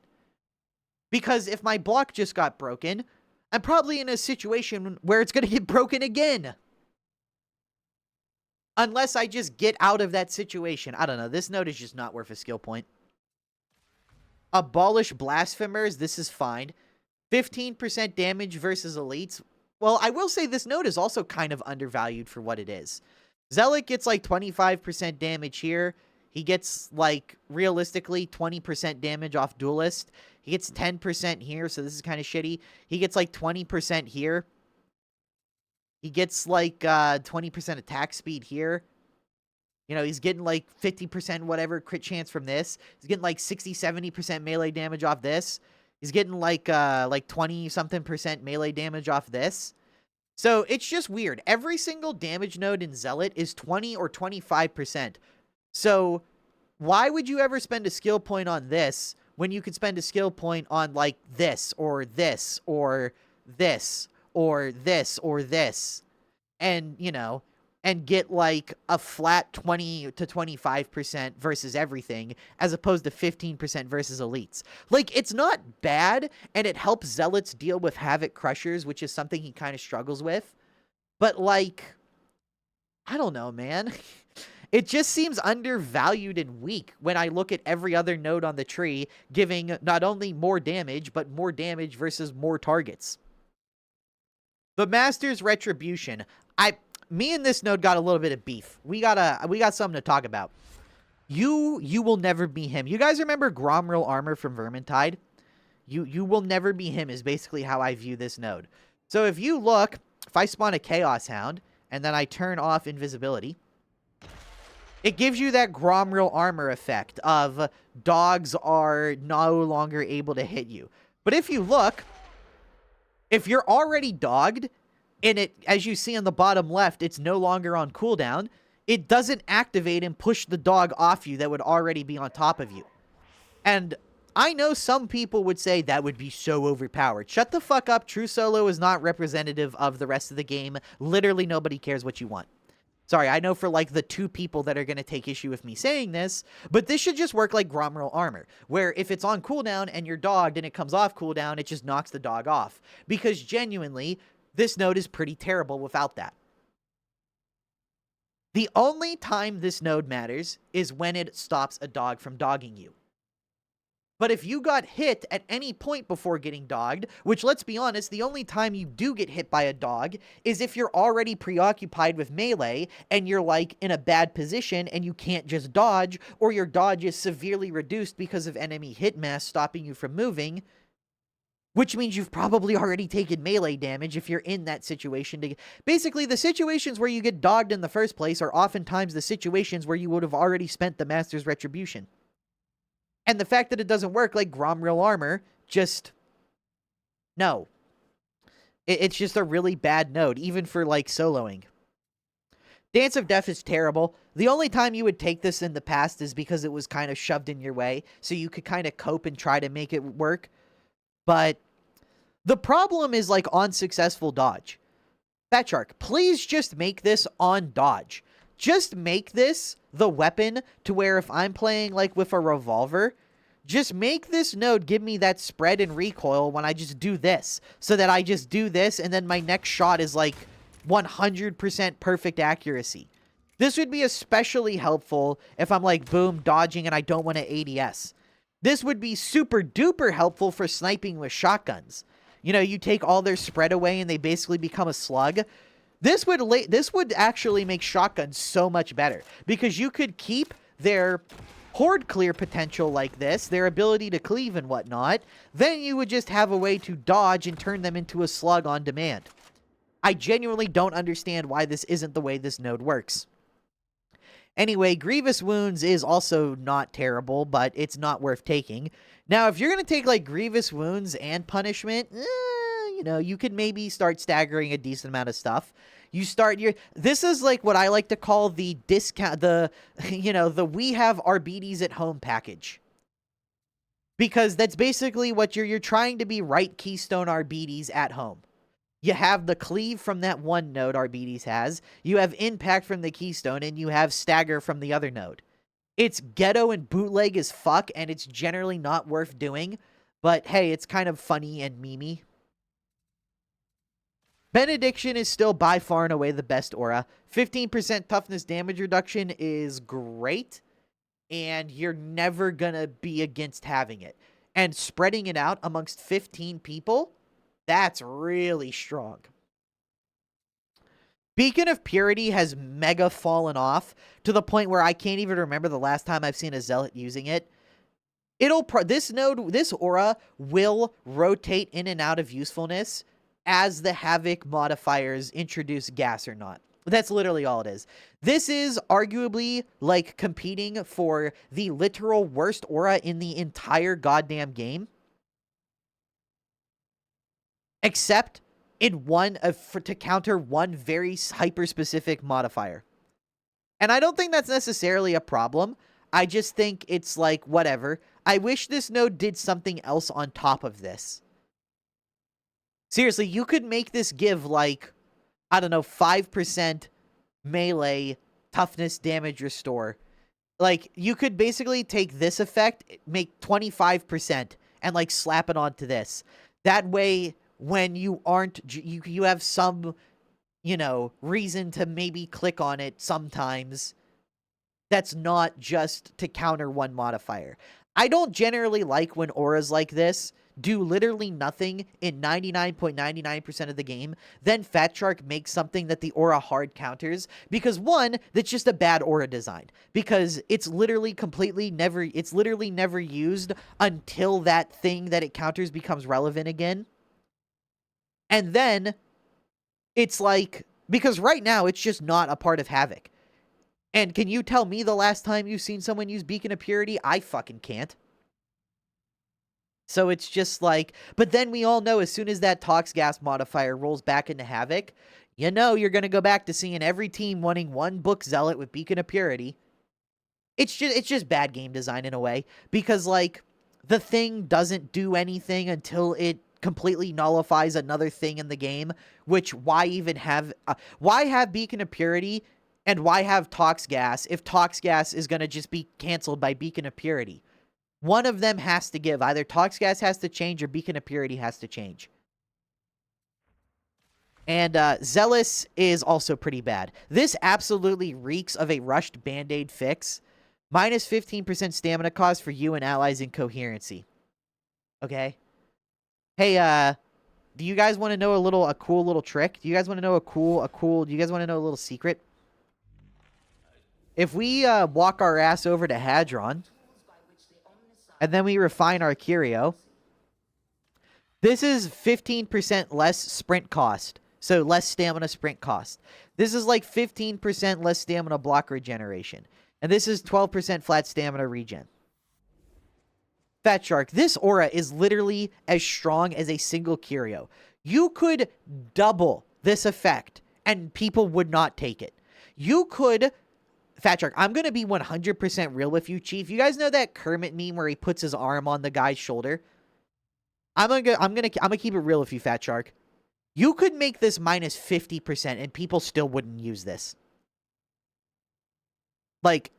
Because if my block just got broken, I'm probably in a situation where it's going to get broken again. Unless I just get out of that situation. I don't know. This node is just not worth a skill point. Abolish blasphemers. This is fine. 15% damage versus elites. Well, I will say this node is also kind of undervalued for what it is. Zealot gets like 25% damage here. He gets, like, realistically 20% damage off Duelist. He gets 10% here, so this is kind of shitty. He gets like 20% here. He gets like 20% attack speed here. You know, he's getting like 50% whatever crit chance from this. He's getting like 60-70% melee damage off this. He's getting like 20-something% melee damage off this. So it's just weird. Every single damage node in Zealot is 20 or 25%. So why would you ever spend a skill point on this when you could spend a skill point on like this or this or this or this or this? And, you know, and get like a flat 20 to 25% versus everything, as opposed to 15% versus elites. Like, it's not bad, and it helps Zealots deal with Havoc Crushers, which is something he kind of struggles with. But, like, I don't know, man. It just seems undervalued and weak when I look at every other node on the tree, giving not only more damage, but more damage versus more targets. The Master's Retribution. Me and this node got a little bit of beef. We got something to talk about. You will never be him. You guys remember Gromril armor from Vermintide? You will never be him is basically how I view this node. So if you look, if I spawn a Chaos Hound and then I turn off invisibility, it gives you that Gromril armor effect of dogs are no longer able to hit you. But if you look, if you're already dogged, and it, as you see on the bottom left, it's no longer on cooldown, it doesn't activate and push the dog off you that would already be on top of you. And I know some people would say that would be so overpowered. Shut the fuck up. True solo is not representative of the rest of the game. Literally nobody cares what you want. Sorry, I know for like the 2 people that are going to take issue with me saying this, but this should just work like Gromril armor, where if it's on cooldown and you're dogged and it comes off cooldown, it just knocks the dog off. Because genuinely, this node is pretty terrible without that. The only time this node matters is when it stops a dog from dogging you. But if you got hit at any point before getting dogged, which, let's be honest, the only time you do get hit by a dog is if you're already preoccupied with melee and you're like in a bad position and you can't just dodge, or your dodge is severely reduced because of enemy hit mass stopping you from moving, which means you've probably already taken melee damage if you're in that situation. Basically, the situations where you get dogged in the first place are oftentimes the situations where you would have already spent the Master's Retribution. And the fact that it doesn't work like Gromril armor, just... no. It's just a really bad node, even for, like, soloing. Dance of Death is terrible. The only time you would take this in the past is because it was kind of shoved in your way, so you could kind of cope and try to make it work. But the problem is, like, on successful dodge. Fat Shark, please just make this on dodge. Just make this the weapon to where if I'm playing, like, with a revolver, just make this node give me that spread and recoil when I just do this. So that I just do this, and then my next shot is, like, 100% perfect accuracy. This would be especially helpful if I'm, like, boom, dodging, and I don't want to ADS. This would be super duper helpful for sniping with shotguns. You know, you take all their spread away and they basically become a slug. This would actually make shotguns so much better, because you could keep their horde clear potential like this, their ability to cleave and whatnot. Then you would just have a way to dodge and turn them into a slug on demand. I genuinely don't understand why this isn't the way this node works. Anyway, Grievous Wounds is also not terrible, but it's not worth taking. Now, if you're going to take, like, Grievous Wounds and Punishment, you know, you could maybe start staggering a decent amount of stuff. This is, like, what I like to call the discount, you know, the we have Arbites at home package. Because that's basically what you're trying to be right Keystone Arbites at home. You have the Cleave from that one node Arbites has, you have Impact from the Keystone, and you have Stagger from the other node. It's ghetto and bootleg as fuck, and it's generally not worth doing, but hey, it's kind of funny and memey. Benediction is still by far and away the best aura. 15% toughness damage reduction is great, and you're never gonna be against having it. And spreading it out amongst 15 people, that's really strong. Beacon of Purity has mega fallen off to the point where I can't even remember the last time I've seen a Zealot using it. This aura will rotate in and out of usefulness as the Havoc modifiers introduce gas or not. That's literally all it is. This is arguably like competing for the literal worst aura in the entire goddamn game. Except in to counter one very hyper-specific modifier. And I don't think that's necessarily a problem. I just think it's like, whatever. I wish this node did something else on top of this. Seriously, you could make this give, like, I don't know, 5% melee toughness damage restore. Like, you could basically take this effect, make 25%, and, like, slap it onto this. That way, when you aren't, you have some, you know, reason to maybe click on it sometimes. That's not just to counter one modifier. I don't generally like when auras like this do literally nothing in 99.99% of the game, then Fat Shark makes something that the aura hard counters, because one, that's just a bad aura design, because it's literally never used until that thing that it counters becomes relevant again. And then it's like, because right now it's just not a part of Havoc. And can you tell me the last time you've seen someone use Beacon of Purity? I fucking can't. So it's just like, but then we all know as soon as that Tox Gas modifier rolls back into Havoc, you know you're going to go back to seeing every team wanting one book Zealot with Beacon of Purity. It's just bad game design in a way, because like the thing doesn't do anything until it completely nullifies another thing in the game, which why have Beacon of Purity and why have Tox Gas if Tox Gas is going to just be canceled by Beacon of Purity? One of them has to give. Either Tox Gas has to change or Beacon of Purity has to change. And Zealous is also pretty bad. This absolutely reeks of a rushed Band-Aid fix. Minus 15% stamina cost for you and allies in coherency. Okay. Hey, do you guys want to know a cool little trick? Do you guys want to know do you guys want to know a little secret? If we walk our ass over to Hadron, and then we refine our Curio, this is 15% less sprint cost. So less stamina sprint cost. This is like 15% less stamina block regeneration. And this is 12% flat stamina regen. Fat Shark, this aura is literally as strong as a single Curio. You could double this effect and people would not take it. You could... Fat Shark, I'm going to be 100% real with you, Chief. You guys know that Kermit meme where he puts his arm on the guy's shoulder? I'm gonna keep it real with you, Fat Shark. You could make this minus 50% and people still wouldn't use this. Like,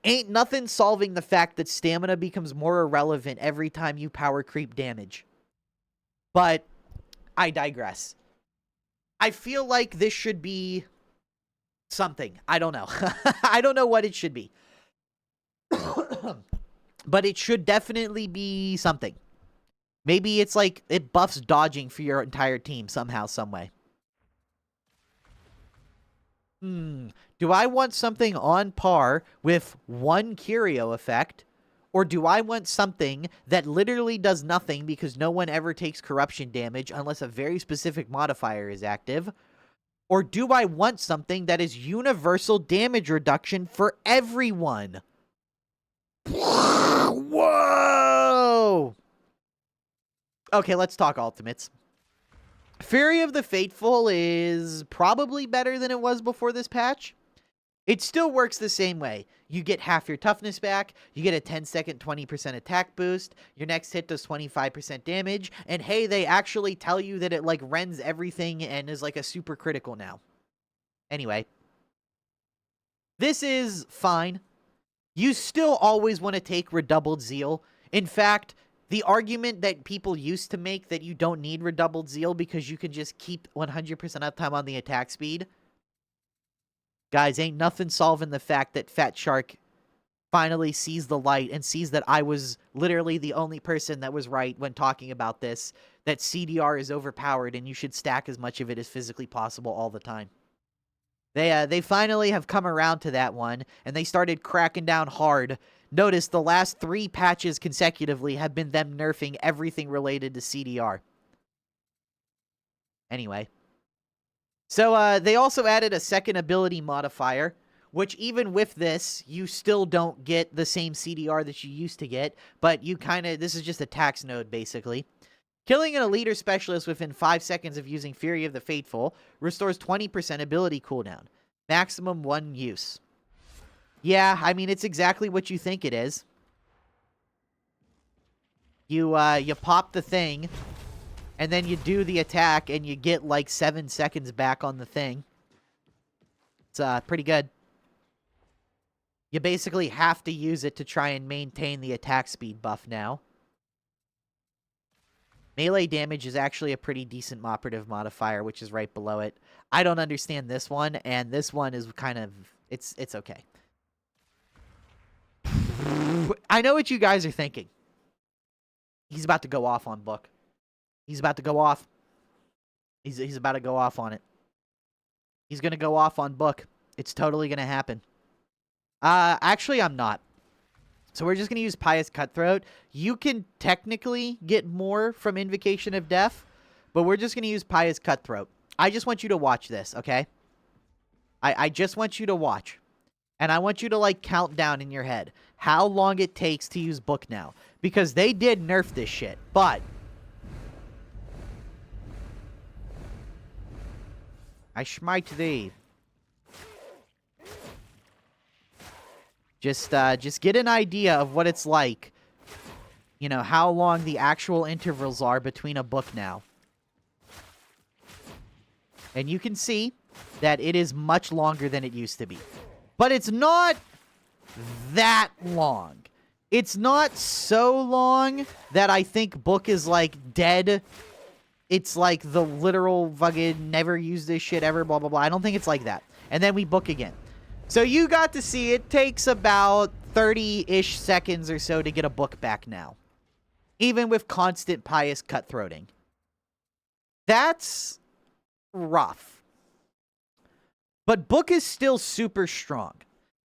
ain't nothing solving the fact that stamina becomes more irrelevant every time you power creep damage. But I digress. I feel like this should be something. I don't know. I don't know what it should be. But it should definitely be something. Maybe it's like it buffs dodging for your entire team somehow, someway. Do I want something on par with one Curio effect? Or do I want something that literally does nothing because no one ever takes corruption damage unless a very specific modifier is active? Or do I want something that is universal damage reduction for everyone? Whoa! Okay, let's talk ultimates. Fury of the Faithful is probably better than it was before this patch. It still works the same way. You get half your toughness back, you get a 10-second 20% attack boost, your next hit does 25% damage, and hey, they actually tell you that it like rends everything and is like a super critical now. Anyway. This is fine. You still always want to take redoubled zeal. In fact, the argument that people used to make that you don't need redoubled zeal because you can just keep 100% uptime on the attack speed. Guys, ain't nothing solving the fact that Fat Shark finally sees the light and sees that I was literally the only person that was right when talking about this, that CDR is overpowered and you should stack as much of it as physically possible all the time. They finally have come around to that one, and they started cracking down hard. Notice the last 3 patches consecutively have been them nerfing everything related to CDR. Anyway. So, they also added a second ability modifier, which even with this, you still don't get the same CDR that you used to get, but you this is just a tax node, basically. Killing an elite or specialist within 5 seconds of using Fury of the Faithful restores 20% ability cooldown. Maximum 1 use. Yeah, I mean, it's exactly what you think it is. You pop the thing, and then you do the attack, and you get, like, 7 seconds back on the thing. It's, pretty good. You basically have to use it to try and maintain the attack speed buff now. Melee damage is actually a pretty decent operative modifier, which is right below it. I don't understand this one, and this one is kind of... It's okay. I know what you guys are thinking. He's about to go off on Book. He's about to go off. He's about to go off on it. He's going to go off on Book. It's totally going to happen. Actually, I'm not. So we're just going to use Pious Cutthroat. You can technically get more from Invocation of Death, but we're just going to use Pious Cutthroat. I just want you to watch this, okay? I just want you to watch. And I want you to, like, count down in your head how long it takes to use Book now. Because they did nerf this shit, but... I smite thee. Just get an idea of what it's like. You know, how long the actual intervals are between a book now. And you can see that it is much longer than it used to be. But it's not that long. It's not so long that I think book is, like, dead. It's like the literal fucking never use this shit ever, blah, blah, blah. I don't think it's like that. And then we book again. So you got to see it takes about 30-ish seconds or so to get a book back now. Even with constant Pious Cutthroating. That's rough. But book is still super strong.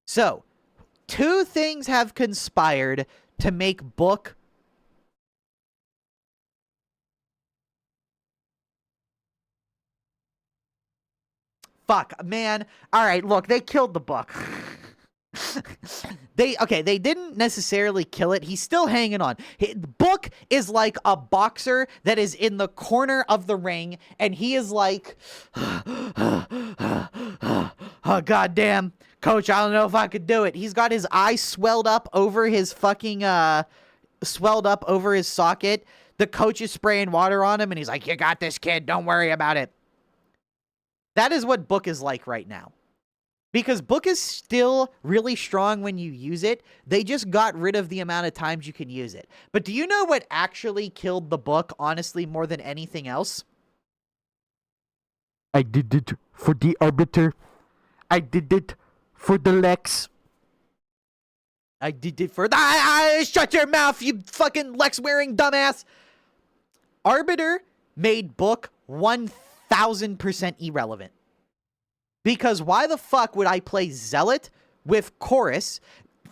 So, 2 things have conspired to make book... Fuck, man. Alright, look, they killed the book. They didn't necessarily kill it. He's still hanging on. Book is like a boxer that is in the corner of the ring, and he is like, oh, goddamn, coach, I don't know if I could do it. He's got his eyes swelled up over his fucking, swelled up over his socket. The coach is spraying water on him, and he's like, you got this, kid. Don't worry about it. That is what Book is like right now. Because Book is still really strong when you use it. They just got rid of the amount of times you can use it. But do you know what actually killed the Book, honestly, more than anything else? I did it for the Arbiter. I did it for the Lex. I did it for the... shut your mouth, you fucking Lex-wearing dumbass! Arbiter made Book 1,000% irrelevant. Because why the fuck would I play Zealot with Chorus?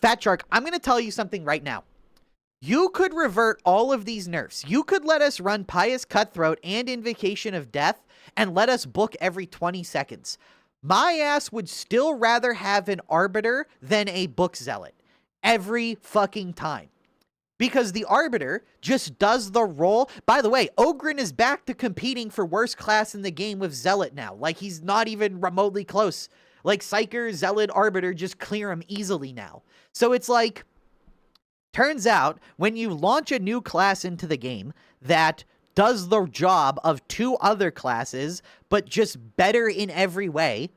Fat Shark, I'm going to tell you something right now. You could revert all of these nerfs. You could let us run Pious Cutthroat and Invocation of Death and let us book every 20 seconds. My ass would still rather have an Arbiter than a book Zealot. Every fucking time. Because the Arbiter just does the role. By the way, Ogren is back to competing for worst class in the game with Zealot now. Like, he's not even remotely close. Like, Psyker, Zealot, Arbiter just clear him easily now. So it's like, turns out, when you launch a new class into the game that does the job of 2 other classes, but just better in every way,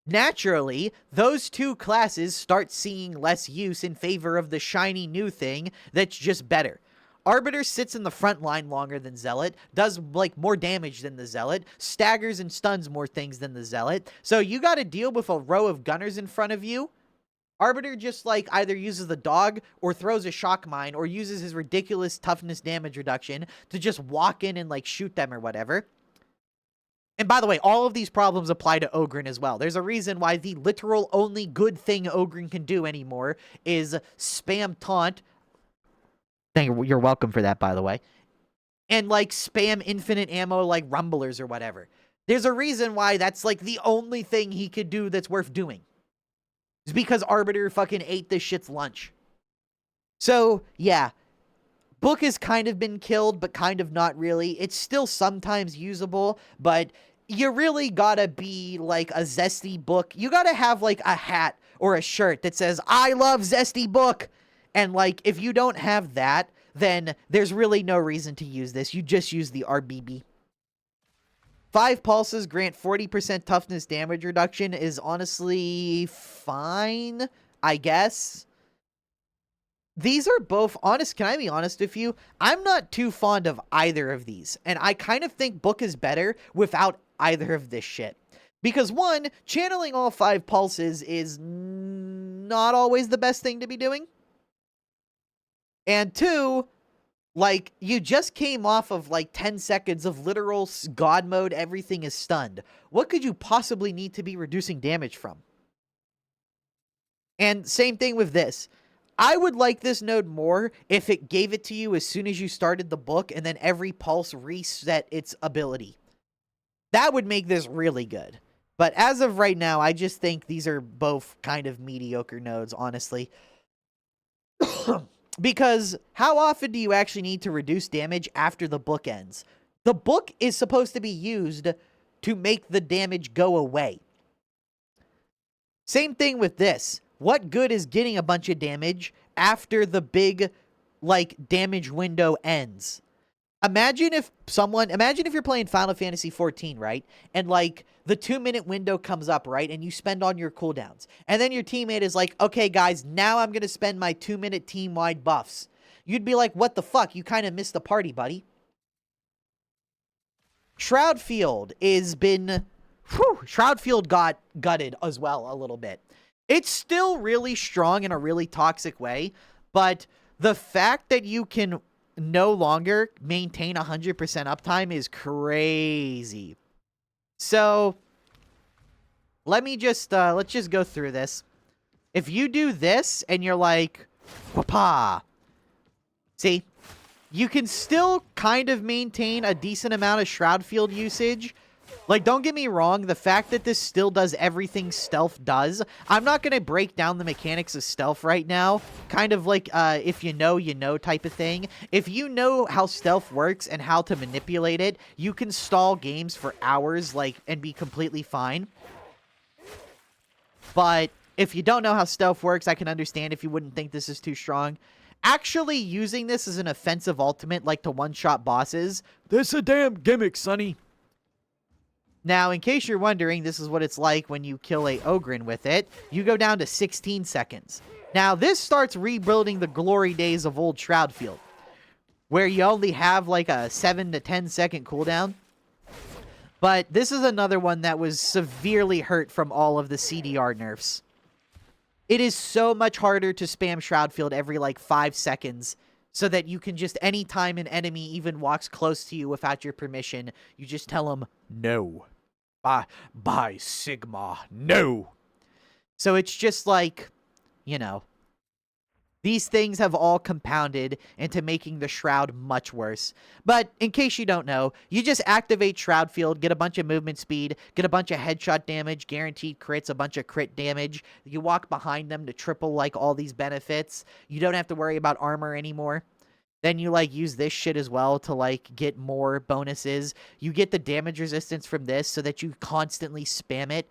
naturally, those 2 classes start seeing less use in favor of the shiny new thing that's just better. Arbiter sits in the front line longer than Zealot, does, like, more damage than the Zealot, staggers and stuns more things than the Zealot. So you gotta deal with a row of gunners in front of you. Arbiter just, like, either uses the dog or throws a shock mine or uses his ridiculous toughness damage reduction to just walk in and, like, shoot them or whatever. And by the way, all of these problems apply to Ogryn as well. There's a reason why the literal only good thing Ogryn can do anymore is spam taunt. You're welcome for that, by the way. And, like, spam infinite ammo like rumblers or whatever. There's a reason why that's, like, the only thing he could do that's worth doing. It's because Arbiter fucking ate this shit's lunch. So, yeah. Book has kind of been killed, but kind of not really. It's still sometimes usable, but you really gotta be, like, a Zesty Book. You gotta have, like, a hat or a shirt that says, I love Zesty Book! And, like, if you don't have that, then there's really no reason to use this. You just use the RBB. 5 pulses grant 40% toughness damage reduction is honestly fine, I guess. These are both honest. Can I be honest with you? I'm not too fond of either of these. And I kind of think Book is better without either of this shit. Because one, channeling all 5 pulses is not always the best thing to be doing. And two, like, you just came off of, like, 10 seconds of literal God mode, everything is stunned. What could you possibly need to be reducing damage from? And same thing with this. I would like this node more if it gave it to you as soon as you started the book and then every pulse reset its ability. That would make this really good. But as of right now, I just think these are both kind of mediocre nodes, honestly. Because how often do you actually need to reduce damage after the book ends? The book is supposed to be used to make the damage go away. Same thing with this. What good is getting a bunch of damage after the big, like, damage window ends? Imagine if you're playing Final Fantasy XIV, right? And, like, the 2-minute window comes up, right? And you spend on your cooldowns. And then your teammate is like, okay, guys, now I'm going to spend my 2-minute team-wide buffs. You'd be like, what the fuck? You kind of missed the party, buddy. Shroudfield has been... Shroudfield got gutted as well a little bit. It's still really strong in a really toxic way, but the fact that you can no longer maintain 100% uptime is crazy. So, let's just go through this. If you do this and you're like, whoopah, see, you can still kind of maintain a decent amount of Shroudfield usage. Like, don't get me wrong, the fact that this still does everything stealth does, I'm not going to break down the mechanics of stealth right now. Kind of like, if you know, you know type of thing. If you know how stealth works and how to manipulate it, you can stall games for hours, like, and be completely fine. But if you don't know how stealth works, I can understand if you wouldn't think this is too strong. Actually using this as an offensive ultimate, like to one-shot bosses, this a damn gimmick, sonny. Now, in case you're wondering, this is what it's like when you kill a Ogryn with it. You go down to 16 seconds. Now, this starts rebuilding the glory days of old Shroudfield, where you only have like a 7 to 10 second cooldown. But this is another one that was severely hurt from all of the CDR nerfs. It is so much harder to spam Shroudfield every like 5 seconds, so that you can just, anytime an enemy even walks close to you without your permission, you just tell them, no. By Sigma, no. So it's just like, you know, these things have all compounded into making the Shroud much worse. But in case you don't know, you just activate Shroudfield, get a bunch of movement speed, get a bunch of headshot damage, guaranteed crits, a bunch of crit damage. You walk behind them to triple, like, all these benefits. You don't have to worry about armor anymore. Then you, like, use this shit as well to, like, get more bonuses. You get the damage resistance from this so that you constantly spam it.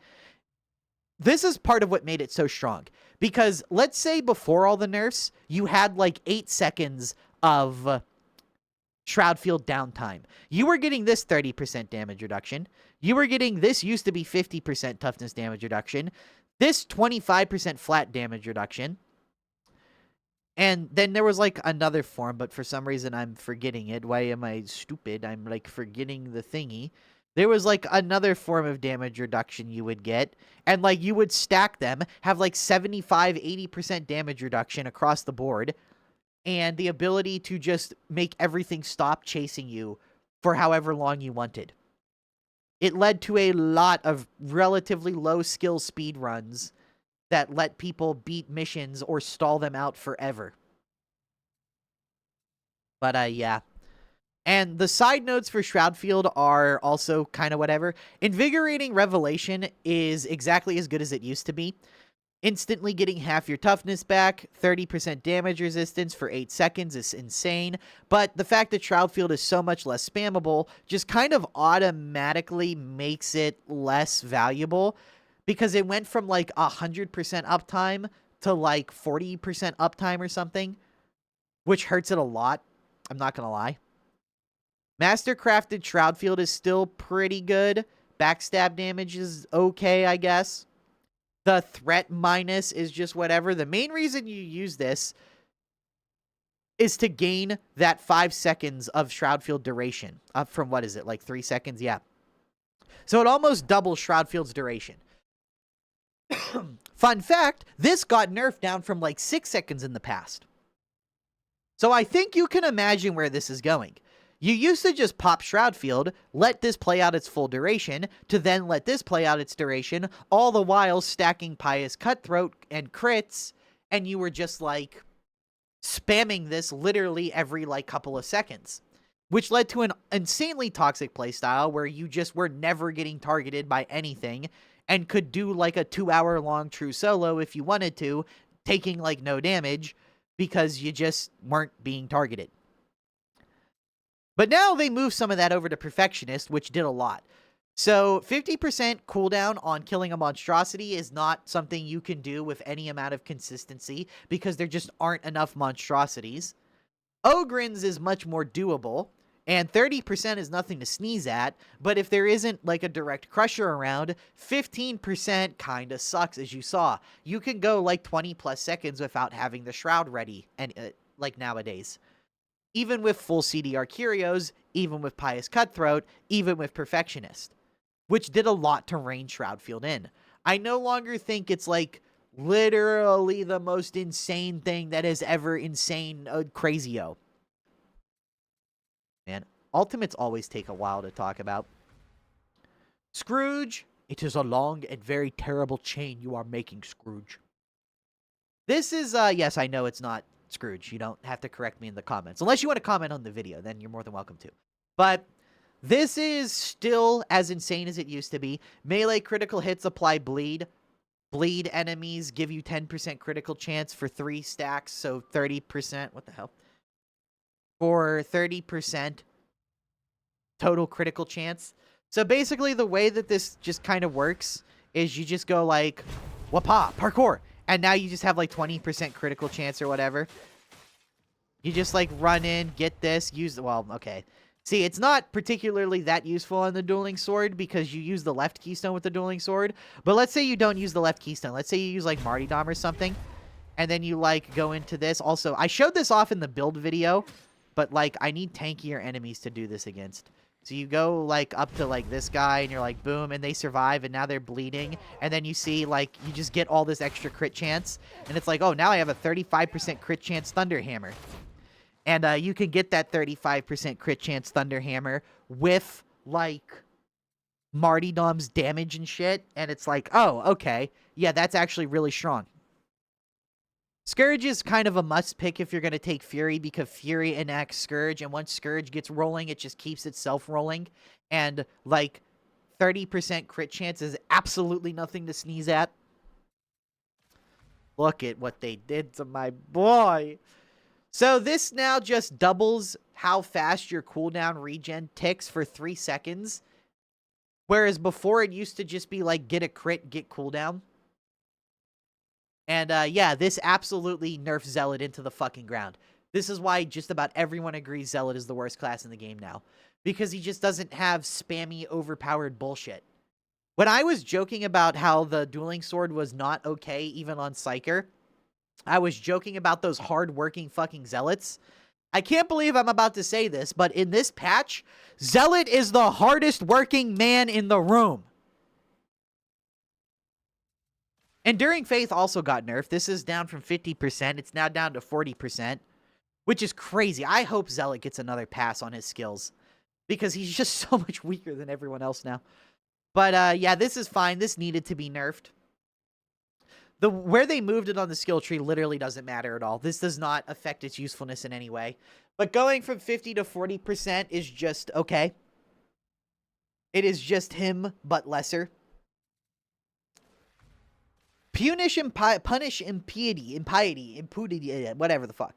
This is part of what made it so strong. Because let's say before all the nerfs, you had, like, 8 seconds of Shroudfield downtime. You were getting this 30% damage reduction. You were getting this used to be 50% toughness damage reduction. This 25% flat damage reduction. And then there was, like, another form, but for some reason I'm forgetting it. Why am I stupid? I'm, like, forgetting the thingy. There was, like, another form of damage reduction you would get. And, like, you would stack them, have, like, 75, 80% damage reduction across the board. And the ability to just make everything stop chasing you for however long you wanted. It led to a lot of relatively low skill speed runs that let people beat missions or stall them out forever. But yeah. And the side notes for Shroudfield are also kind of whatever. Invigorating Revelation is exactly as good as it used to be. Instantly getting half your toughness back, 30% damage resistance for 8 seconds is insane. But the fact that Shroudfield is so much less spammable just kind of automatically makes it less valuable. Because it went from like 100% uptime to like 40% uptime or something. Which hurts it a lot. I'm not going to lie. Mastercrafted Shroudfield is still pretty good. Backstab damage is okay, I guess. The threat minus is just whatever. The main reason you use this is to gain that 5 seconds of Shroudfield duration. Up from, what is it, like 3 seconds? Yeah. So it almost doubles Shroudfield's duration. Fun fact, this got nerfed down from like 6 seconds in the past. So I think you can imagine where this is going. You used to just pop Shroudfield, let this play out its full duration, to then let this play out its duration, all the while stacking Pious Cutthroat and crits, and you were just, like, spamming this literally every, like, couple of seconds. Which led to an insanely toxic playstyle where you just were never getting targeted by anything, and could do, like, a 2-hour-long true solo if you wanted to, taking, like, no damage, because you just weren't being targeted. But now they moved some of that over to Perfectionist, which did a lot. So 50% cooldown on killing a monstrosity is not something you can do with any amount of consistency because there just aren't enough monstrosities. Ogren's is much more doable, and 30% is nothing to sneeze at, but if there isn't like a direct crusher around, 15% kinda sucks, as you saw. You can go like 20 plus seconds without having the shroud ready, and like nowadays. Even with full CDR Curios, even with Pious Cutthroat, even with Perfectionist. Which did a lot to rein Shroudfield in. I no longer think it's like literally the most insane thing that is ever insane crazy-o. Man, ultimates always take a while to talk about. Scourge, it is a long and very terrible chain you are making, Scourge. This is, yes, I know it's not Scourge. You don't have to correct me in the comments. Unless you want to comment on the video, then you're more than welcome to. But this is still as insane as it used to be. Melee critical hits apply bleed. Bleed enemies give you 10% critical chance for 3 stacks, so 30%. What the hell? For 30% total critical chance. So basically the way that this just kind of works is you just go like, wapa, parkour. And now you just have like 20% critical chance or whatever. You just like run in, get this, use the, well, okay. See, it's not particularly that useful on the dueling sword because you use the left keystone with the dueling sword. But let's say you don't use the left keystone. Let's say you use like Martyrdom or something. And then you like go into this. Also, I showed this off in the build video. But like, I need tankier enemies to do this against. So you go, like, up to, like, this guy, and you're like, boom, and they survive, and now they're bleeding. And then you see, like, you just get all this extra crit chance. And it's like, oh, now I have a 35% crit chance Thunderhammer. And you can get that 35% crit chance Thunderhammer with, like, Martyrdom's damage and shit. And it's like, oh, okay. Yeah, that's actually really strong. Scourge is kind of a must pick if you're going to take Fury because Fury enacts Scourge, and once Scourge gets rolling, it just keeps itself rolling. And, like, 30% crit chance is absolutely nothing to sneeze at. Look at what they did to my boy. So this now just doubles how fast your cooldown regen ticks for 3 seconds. Whereas before it used to just be like, get a crit, get cooldown. And, yeah, this absolutely nerfs Zealot into the fucking ground. This is why just about everyone agrees Zealot is the worst class in the game now. Because he just doesn't have spammy, overpowered bullshit. When I was joking about how the dueling sword was not okay, even on Psyker, I was joking about those hard-working fucking Zealots. I can't believe I'm about to say this, but in this patch, Zealot is the hardest-working man in the room. Enduring Faith also got nerfed. This is down from 50%. It's now down to 40%, which is crazy. I hope Zealot gets another pass on his skills because he's just so much weaker than everyone else now. But yeah, this is fine. This needed to be nerfed. Where they moved it on the skill tree literally doesn't matter at all. This does not affect its usefulness in any way. But going from 50 to 40% is just okay. It is just him, but lesser. Punish punish impiety, whatever the fuck.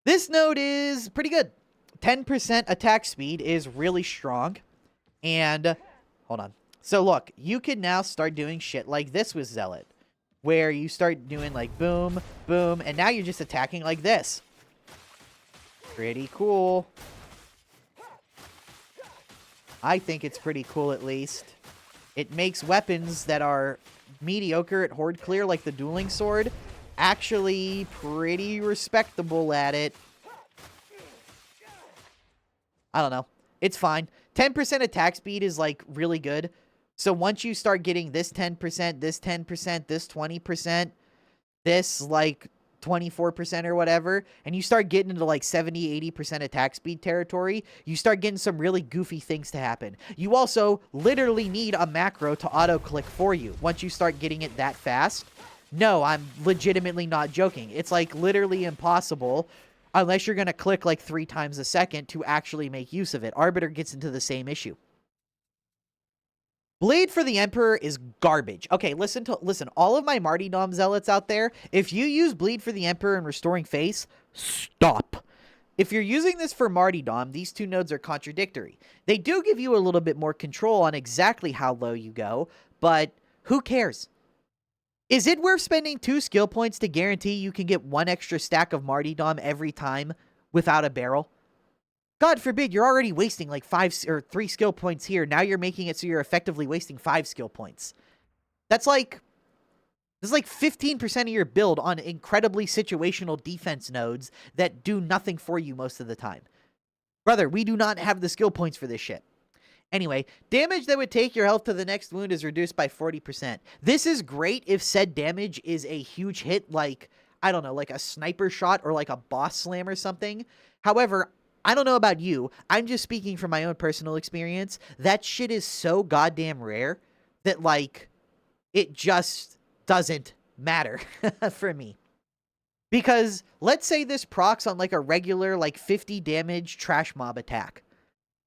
This node is pretty good. 10% attack speed is really strong. And, hold on. So look, you can now start doing shit like this with Zealot. Where you start doing like boom, boom, and now you're just attacking like this. Pretty cool. I think it's pretty cool at least. It makes weapons that are mediocre at horde clear, like the dueling sword, actually pretty respectable at it. I don't know. It's fine. 10% attack speed is like really good. So once you start getting this 10%, this 10%, this 20%, this like 24% or whatever, and you start getting into like 70, 80% attack speed territory, you start getting some really goofy things to happen. You also literally need a macro to auto-click for you once you start getting it that fast. No, I'm legitimately not joking. It's like literally impossible unless you're going to click like 3 times a second to actually make use of it. Arbiter gets into the same issue. Bleed for the Emperor is garbage. Okay, listen, all of my Martyrdom zealots out there, if you use Bleed for the Emperor and Restoring Face, stop. If you're using this for Martyrdom, these two nodes are contradictory. They do give you a little bit more control on exactly how low you go, but who cares? Is it worth spending 2 skill points to guarantee you can get 1 extra stack of Martyrdom every time without a barrel? God forbid, you're already wasting like 5 or 3 skill points here. Now you're making it so you're effectively wasting 5 skill points. That's like 15% of your build on incredibly situational defense nodes that do nothing for you most of the time. Brother, we do not have the skill points for this shit. Anyway, damage that would take your health to the next wound is reduced by 40%. This is great if said damage is a huge hit like, I don't know, like a sniper shot or like a boss slam or something. However, I don't know about you. I'm just speaking from my own personal experience. That shit is so goddamn rare that, like, it just doesn't matter for me. Because let's say this procs on, like, a regular, like, 50 damage trash mob attack.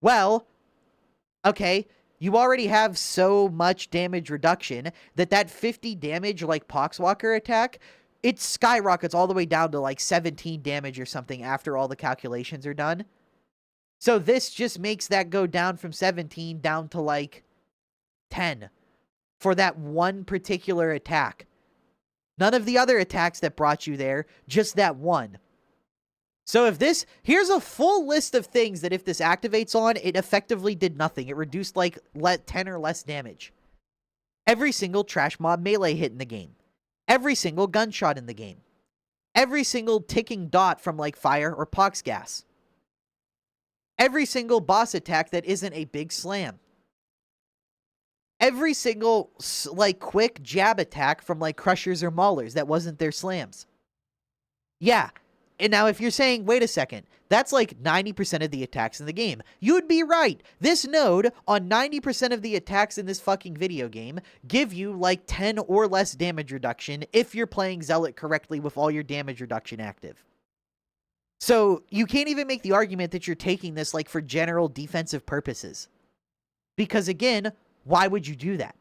Well, okay, you already have so much damage reduction that 50 damage, like, Poxwalker attack, it skyrockets all the way down to like 17 damage or something after all the calculations are done. So this just makes that go down from 17 down to like 10 for that one particular attack. None of the other attacks that brought you there, just that one. So if this, here's a full list of things that if this activates on, it effectively did nothing. It reduced like 10 or less damage. Every single trash mob melee hit in the game. Every single gunshot in the game. Every single ticking dot from like fire or pox gas. Every single boss attack that isn't a big slam. Every single like quick jab attack from like crushers or maulers that wasn't their slams. Yeah. And now if you're saying, wait a second, that's like 90% of the attacks in the game. You'd be right. This node on 90% of the attacks in this fucking video game give you like 10 or less damage reduction if you're playing Zealot correctly with all your damage reduction active. So you can't even make the argument that you're taking this like for general defensive purposes. Because again, why would you do that?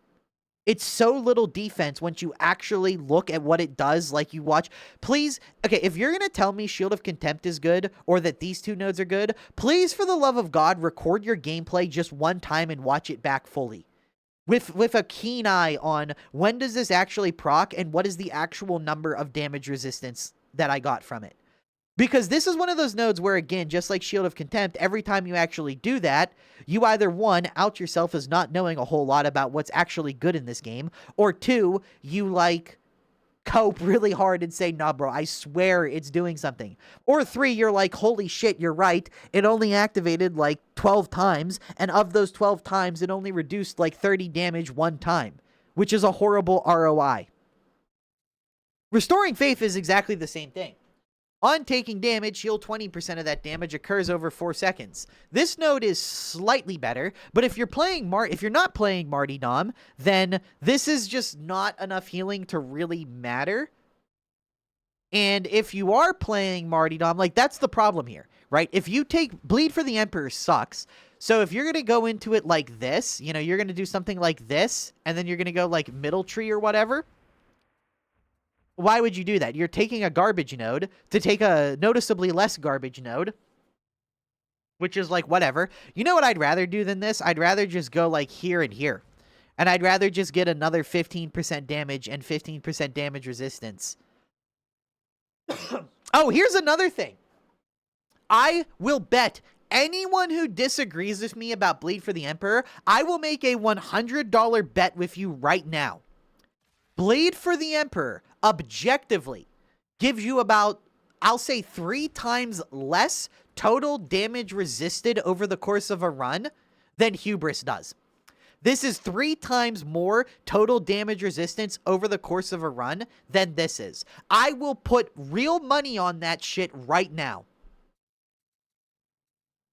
It's so little defense once you actually look at what it does, like you watch. Please, okay, if you're going to tell me Shield of Contempt is good, or that these two nodes are good, please, for the love of God, record your gameplay just one time and watch it back fully. With a keen eye on when does this actually proc, and what is the actual number of damage resistance that I got from it. Because this is one of those nodes where, again, just like Shield of Contempt, every time you actually do that, you either, 1, out yourself as not knowing a whole lot about what's actually good in this game, or 2, you, like, cope really hard and say, nah, bro, I swear it's doing something. Or 3, you're like, holy shit, you're right, it only activated, like, 12 times, and of those 12 times, it only reduced, like, 30 damage one time, which is a horrible ROI. Restoring Faith is exactly the same thing. On taking damage, heal 20% of that damage, occurs over 4 seconds. This node is slightly better, but if you're not playing Martyrdom, then this is just not enough healing to really matter. And if you are playing Martyrdom, like, that's the problem here, right? If you take Bleed for the Emperor sucks. So if you're going to go into it like this, you know, you're going to do something like this, and then you're going to go like middle tree or whatever. Why would you do that? You're taking a garbage node to take a noticeably less garbage node, which is like whatever. You know what I'd rather do than this? I'd rather just go like here and here. And I'd rather just get another 15% damage and 15% damage resistance. Oh, here's another thing. I will bet anyone who disagrees with me about Bleed for the Emperor, I will make a $100 bet with you right now. Bleed for the Emperor objectively gives you about, I'll say, 3 times less total damage resisted over the course of a run than Hubris does. This is 3 times more total damage resistance over the course of a run than this is. I will put real money on that shit right now.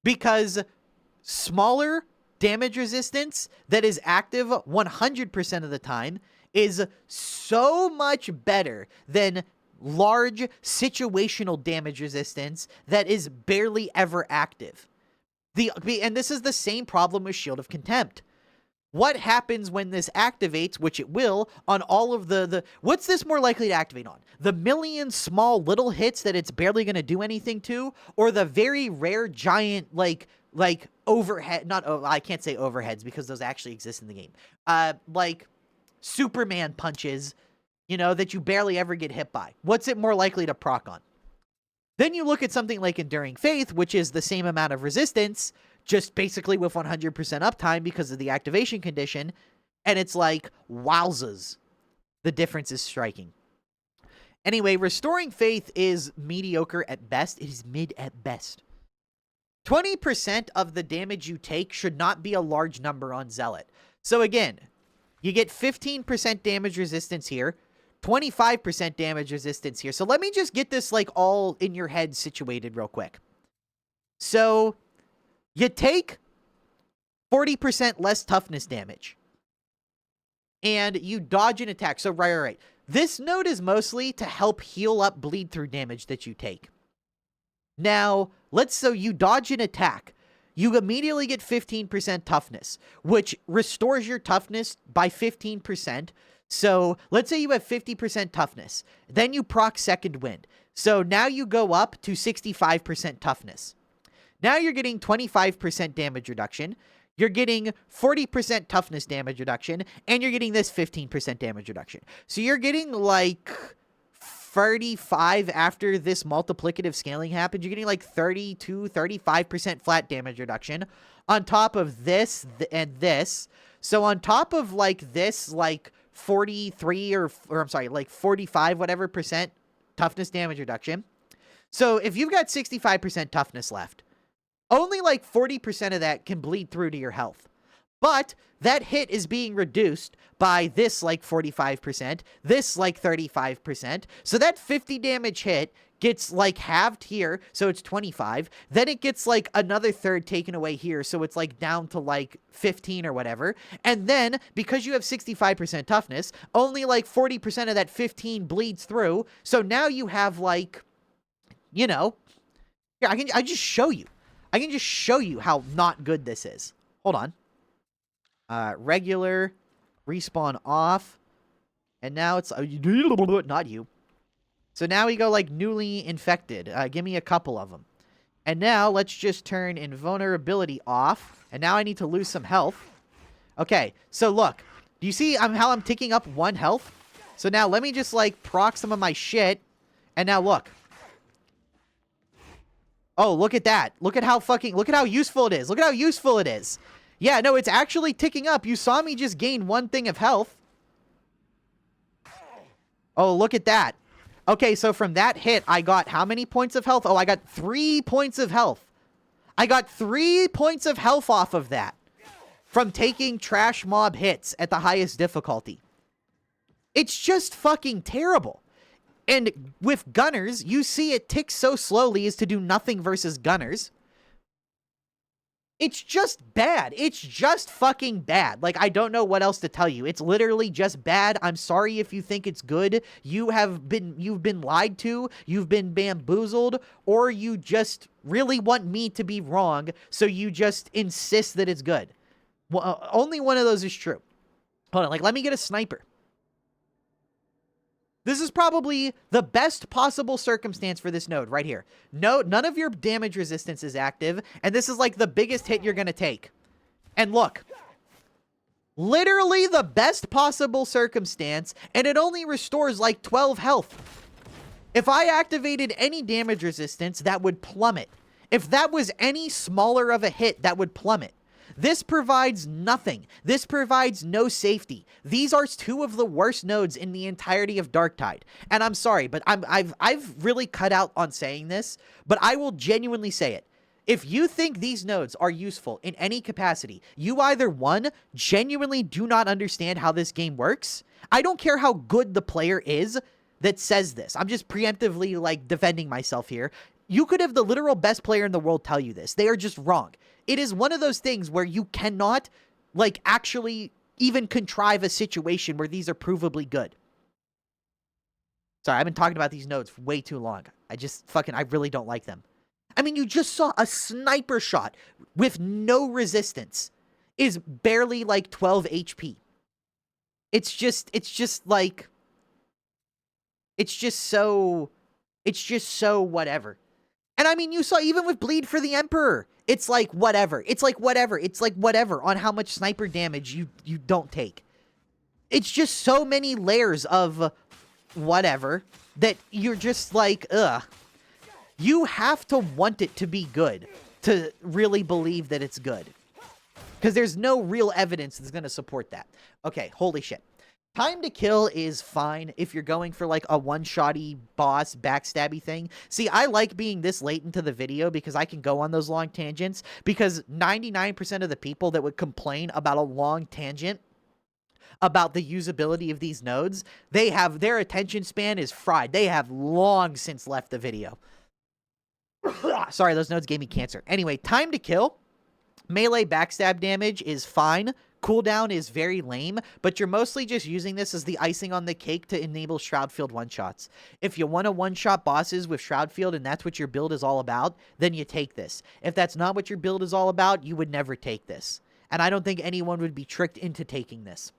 Because smaller damage resistance that is active 100% of the time is so much better than large situational damage resistance that is barely ever active. And this is the same problem with Shield of Contempt. What happens when this activates, which it will, on all of what's this more likely to activate on? The million small little hits that it's barely going to do anything to, or the very rare giant, like overhead, I can't say overheads because those actually exist in the game. Like Superman punches, you know, that you barely ever get hit by. What's it more likely to proc on? Then you look at something like Enduring Faith, which is the same amount of resistance, just basically with 100% uptime because of the activation condition, and it's like, wowzers. The difference is striking. Anyway, Restoring Faith is mediocre at best. It is mid at best. 20% of the damage you take should not be a large number on Zealot. So again, you get 15% damage resistance here, 25% damage resistance here. So let me just get this like all in your head situated real quick. So you take 40% less toughness damage, and you dodge an attack. So right. This node is mostly to help heal up bleed through damage that you take. Now, so you dodge an attack. You immediately get 15% toughness, which restores your toughness by 15%. So let's say you have 50% toughness. Then you proc Second Wind. So now you go up to 65% toughness. Now you're getting 25% damage reduction. You're getting 40% toughness damage reduction. And you're getting this 15% damage reduction. So you're getting like 35 after this multiplicative scaling happens. You're getting like 32, 35% flat damage reduction on top of this and this. So on top of like this, like 43 or I'm sorry, like 45, whatever percent toughness damage reduction. So if you've got 65% toughness left, only like 40% of that can bleed through to your health. But that hit is being reduced by this like 45%, this like 35%. So that 50 damage hit gets like halved here, so it's 25. Then it gets like another third taken away here, so it's like down to like 15 or whatever. And then because you have 65% toughness, only like 40% of that 15 bleeds through. So now you have like, you know, here, I can just show you. I can just show you how not good this is. Hold on. Regular, respawn off, and now it's not you. So now we go like newly infected. Give me a couple of them. And now let's just turn invulnerability off. And now I need to lose some health. Okay, so look. Do you see how I'm ticking up 1 health? So now let me just like proc some of my shit. And now look. Oh, look at that. Look at how useful it is. Look at how useful it is. Yeah, no, it's actually ticking up. You saw me just gain 1 thing of health. Oh, look at that. Okay, so from that hit, I got how many points of health? Oh, I got 3 points of health. I got 3 points of health off of that from taking trash mob hits at the highest difficulty. It's just fucking terrible. And with gunners, you see it tick so slowly as to do nothing versus gunners. It's just bad. It's just fucking bad. Like, I don't know what else to tell you. It's literally just bad. I'm sorry if you think it's good. You've been lied to, you've been bamboozled, or you just really want me to be wrong, so you just insist that it's good. Well, only one of those is true. Hold on, like, let me get a sniper. This is probably the best possible circumstance for this node right here. No, none of your damage resistance is active, and this is like the biggest hit you're going to take. And look, literally the best possible circumstance, and it only restores like 12 health. If I activated any damage resistance, that would plummet. If that was any smaller of a hit, that would plummet. This provides nothing. This provides no safety. These are two of the worst nodes in the entirety of Darktide. And I'm sorry, but I've really cut out on saying this, but I will genuinely say it. If you think these nodes are useful in any capacity, you either, one, genuinely do not understand how this game works. I don't care how good the player is that says this. I'm just preemptively, like, defending myself here. You could have the literal best player in the world tell you this. They are just wrong. It is one of those things where you cannot, like, actually even contrive a situation where these are provably good. Sorry, I've been talking about these nodes for way too long. I really don't like them. I mean, you just saw a sniper shot with no resistance is barely, like, 12 HP. It's just so whatever. And I mean, you saw even with Bleed for the Emperor, it's like whatever. It's like whatever on how much sniper damage you don't take. It's just so many layers of whatever that you're just like, ugh. You have to want it to be good to really believe that it's good. Because there's no real evidence that's going to support that. Okay, holy shit. Time to kill is fine if you're going for like a one-shotty boss backstabby thing. See, I like being this late into the video because I can go on those long tangents, because 99% of the people that would complain about a long tangent about the usability of these nodes, their attention span is fried. They have long since left the video. Sorry, those nodes gave me cancer. Anyway, time to kill. Melee backstab damage is fine. Cooldown is very lame, but you're mostly just using this as the icing on the cake to enable Shroudfield one-shots. If you want to one-shot bosses with Shroudfield and that's what your build is all about, then you take this. If that's not what your build is all about, you would never take this. And I don't think anyone would be tricked into taking this.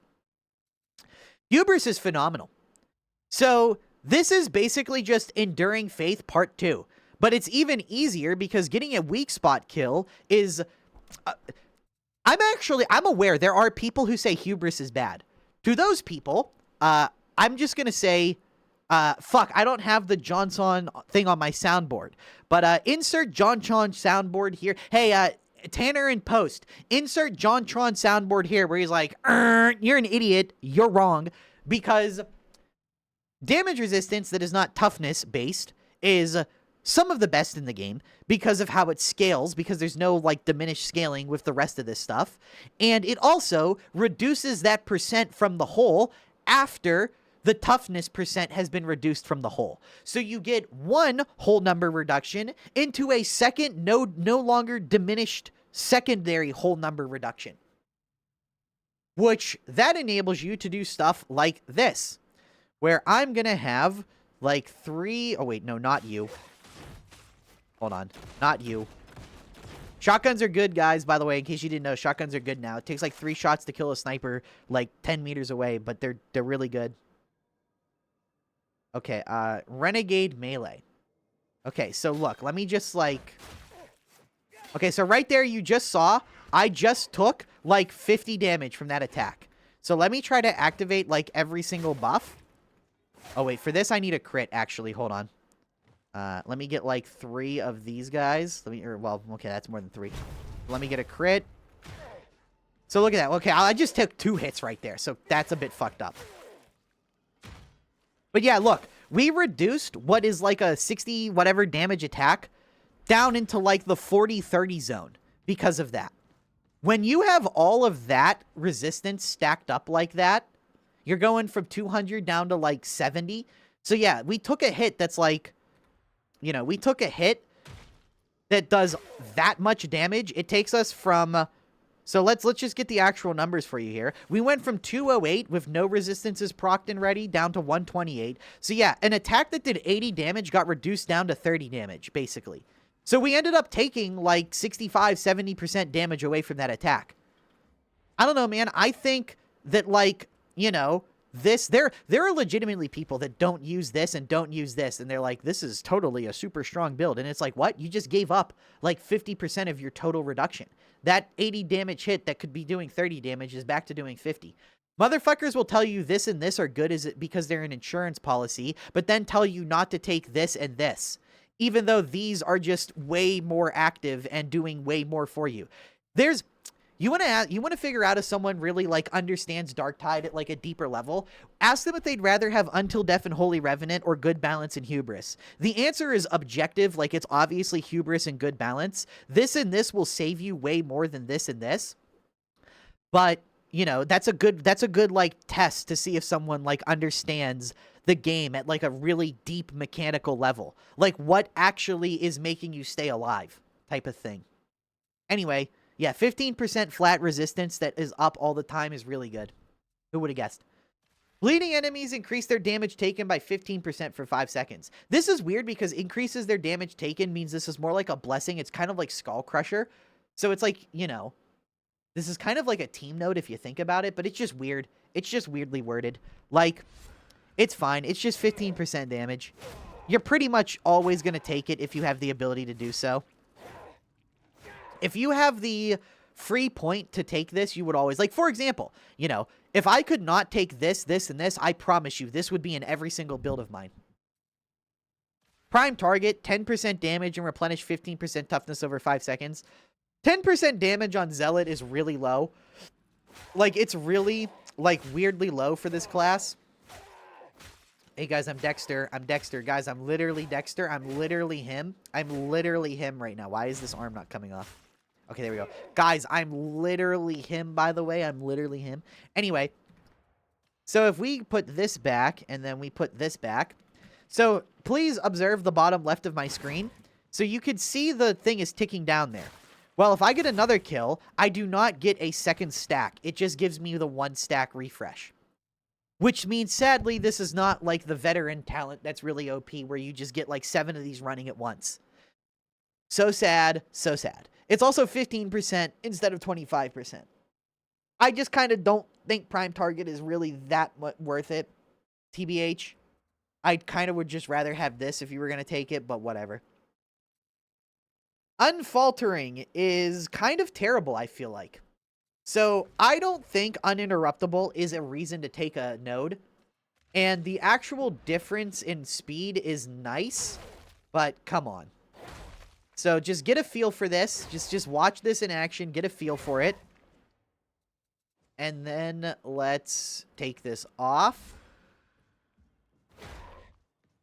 Hubris is phenomenal. So this is basically just Enduring Faith Part 2. But it's even easier because getting a weak spot kill is... I'm aware there are people who say Hubris is bad. To those people, I'm just going to say, fuck, I don't have the Johnson thing on my soundboard. But insert Jontron soundboard here. Hey, Tanner in post, insert Jontron soundboard here where he's like, you're an idiot, you're wrong. Because damage resistance that is not toughness based is some of the best in the game because of how it scales, because there's no like diminished scaling with the rest of this stuff. And it also reduces that percent from the whole after the toughness percent has been reduced from the whole. So you get one whole number reduction into a second no longer diminished secondary whole number reduction. Which that enables you to do stuff like this, where I'm going to have like oh wait, no, not you. Hold on. Not you. Shotguns are good, guys, by the way, in case you didn't know. Shotguns are good now. It takes like 3 shots to kill a sniper like 10 meters away, but they're really good. Okay, Renegade Melee. Okay, so look, let me just like... Okay, so right there you just saw, I just took like 50 damage from that attack. So let me try to activate like every single buff. Oh wait, for this I need a crit, actually. Hold on. Let me get like 3 of these guys. Well, okay, that's more than 3. Let me get a crit. So look at that. Okay, I just took 2 hits right there. So that's a bit fucked up. But yeah, look. We reduced what is like a 60 whatever damage attack down into like the 40-30 zone because of that. When you have all of that resistance stacked up like that, you're going from 200 down to like 70. So yeah, we took a hit that's like, you know, we took a hit that does that much damage. It takes us from... So let's just get the actual numbers for you here. We went from 208 with no resistances procced and ready down to 128. So yeah, an attack that did 80 damage got reduced down to 30 damage, basically. So we ended up taking like 65, 70% damage away from that attack. I don't know, man. I think that, like, you know, this, there are legitimately people that don't use this and don't use this, and they're like, this is totally a super strong build. And it's like, what? You just gave up like 50% of your total reduction. That 80 damage hit that could be doing 30 damage is back to doing 50. Motherfuckers will tell you this and this are good because they're an insurance policy, but then tell you not to take this and this, even though these are just way more active and doing way more for you. You want to figure out if someone really, like, understands darktide at, like, a deeper level. Ask them if they'd rather have Until Death and Holy Revenant or Good Balance and Hubris. The answer is objective, like, it's obviously Hubris and Good Balance. This and this will save you way more than this and this. But, you know, that's a good, like, test to see if someone, like, understands the game at, like, a really deep mechanical level. Like, what actually is making you stay alive type of thing. Anyway... Yeah, 15% flat resistance that is up all the time is really good. Who would have guessed? Bleeding enemies increase their damage taken by 15% for 5 seconds. This is weird because increases their damage taken means this is more like a blessing. It's kind of like Skull Crusher. So it's like, you know, this is kind of like a team node if you think about it, but it's just weird. It's just weirdly worded. Like, it's fine. It's just 15% damage. You're pretty much always going to take it if you have the ability to do so. If you have the free point to take this, you would always... Like, for example, you know, if I could not take this, this, and this, I promise you, this would be in every single build of mine. Prime target, 10% damage and replenish 15% toughness over 5 seconds. 10% damage on Zealot is really low. Like, it's really, like, weirdly low for this class. Hey, guys, I'm Dexter. I'm Dexter. Guys, I'm literally Dexter. I'm literally him. I'm literally him right now. Why is this arm not coming off? Okay, there we go. Guys, I'm literally him, by the way. I'm literally him. Anyway, so if we put this back and then we put this back. So please observe the bottom left of my screen. So you can see the thing is ticking down there. Well, if I get another kill, I do not get a second stack. It just gives me the 1 stack refresh. Which means, sadly, this is not like the veteran talent that's really OP where you just get like 7 of these running at once. So sad, so sad. It's also 15% instead of 25%. I just kind of don't think Prime Target is really that worth it, TBH. I kind of would just rather have this if you were going to take it, but whatever. Unfaltering is kind of terrible, I feel like. So I don't think uninterruptible is a reason to take a node. And the actual difference in speed is nice, but come on. So just get a feel for this. Just watch this in action. Get a feel for it. And then let's take this off.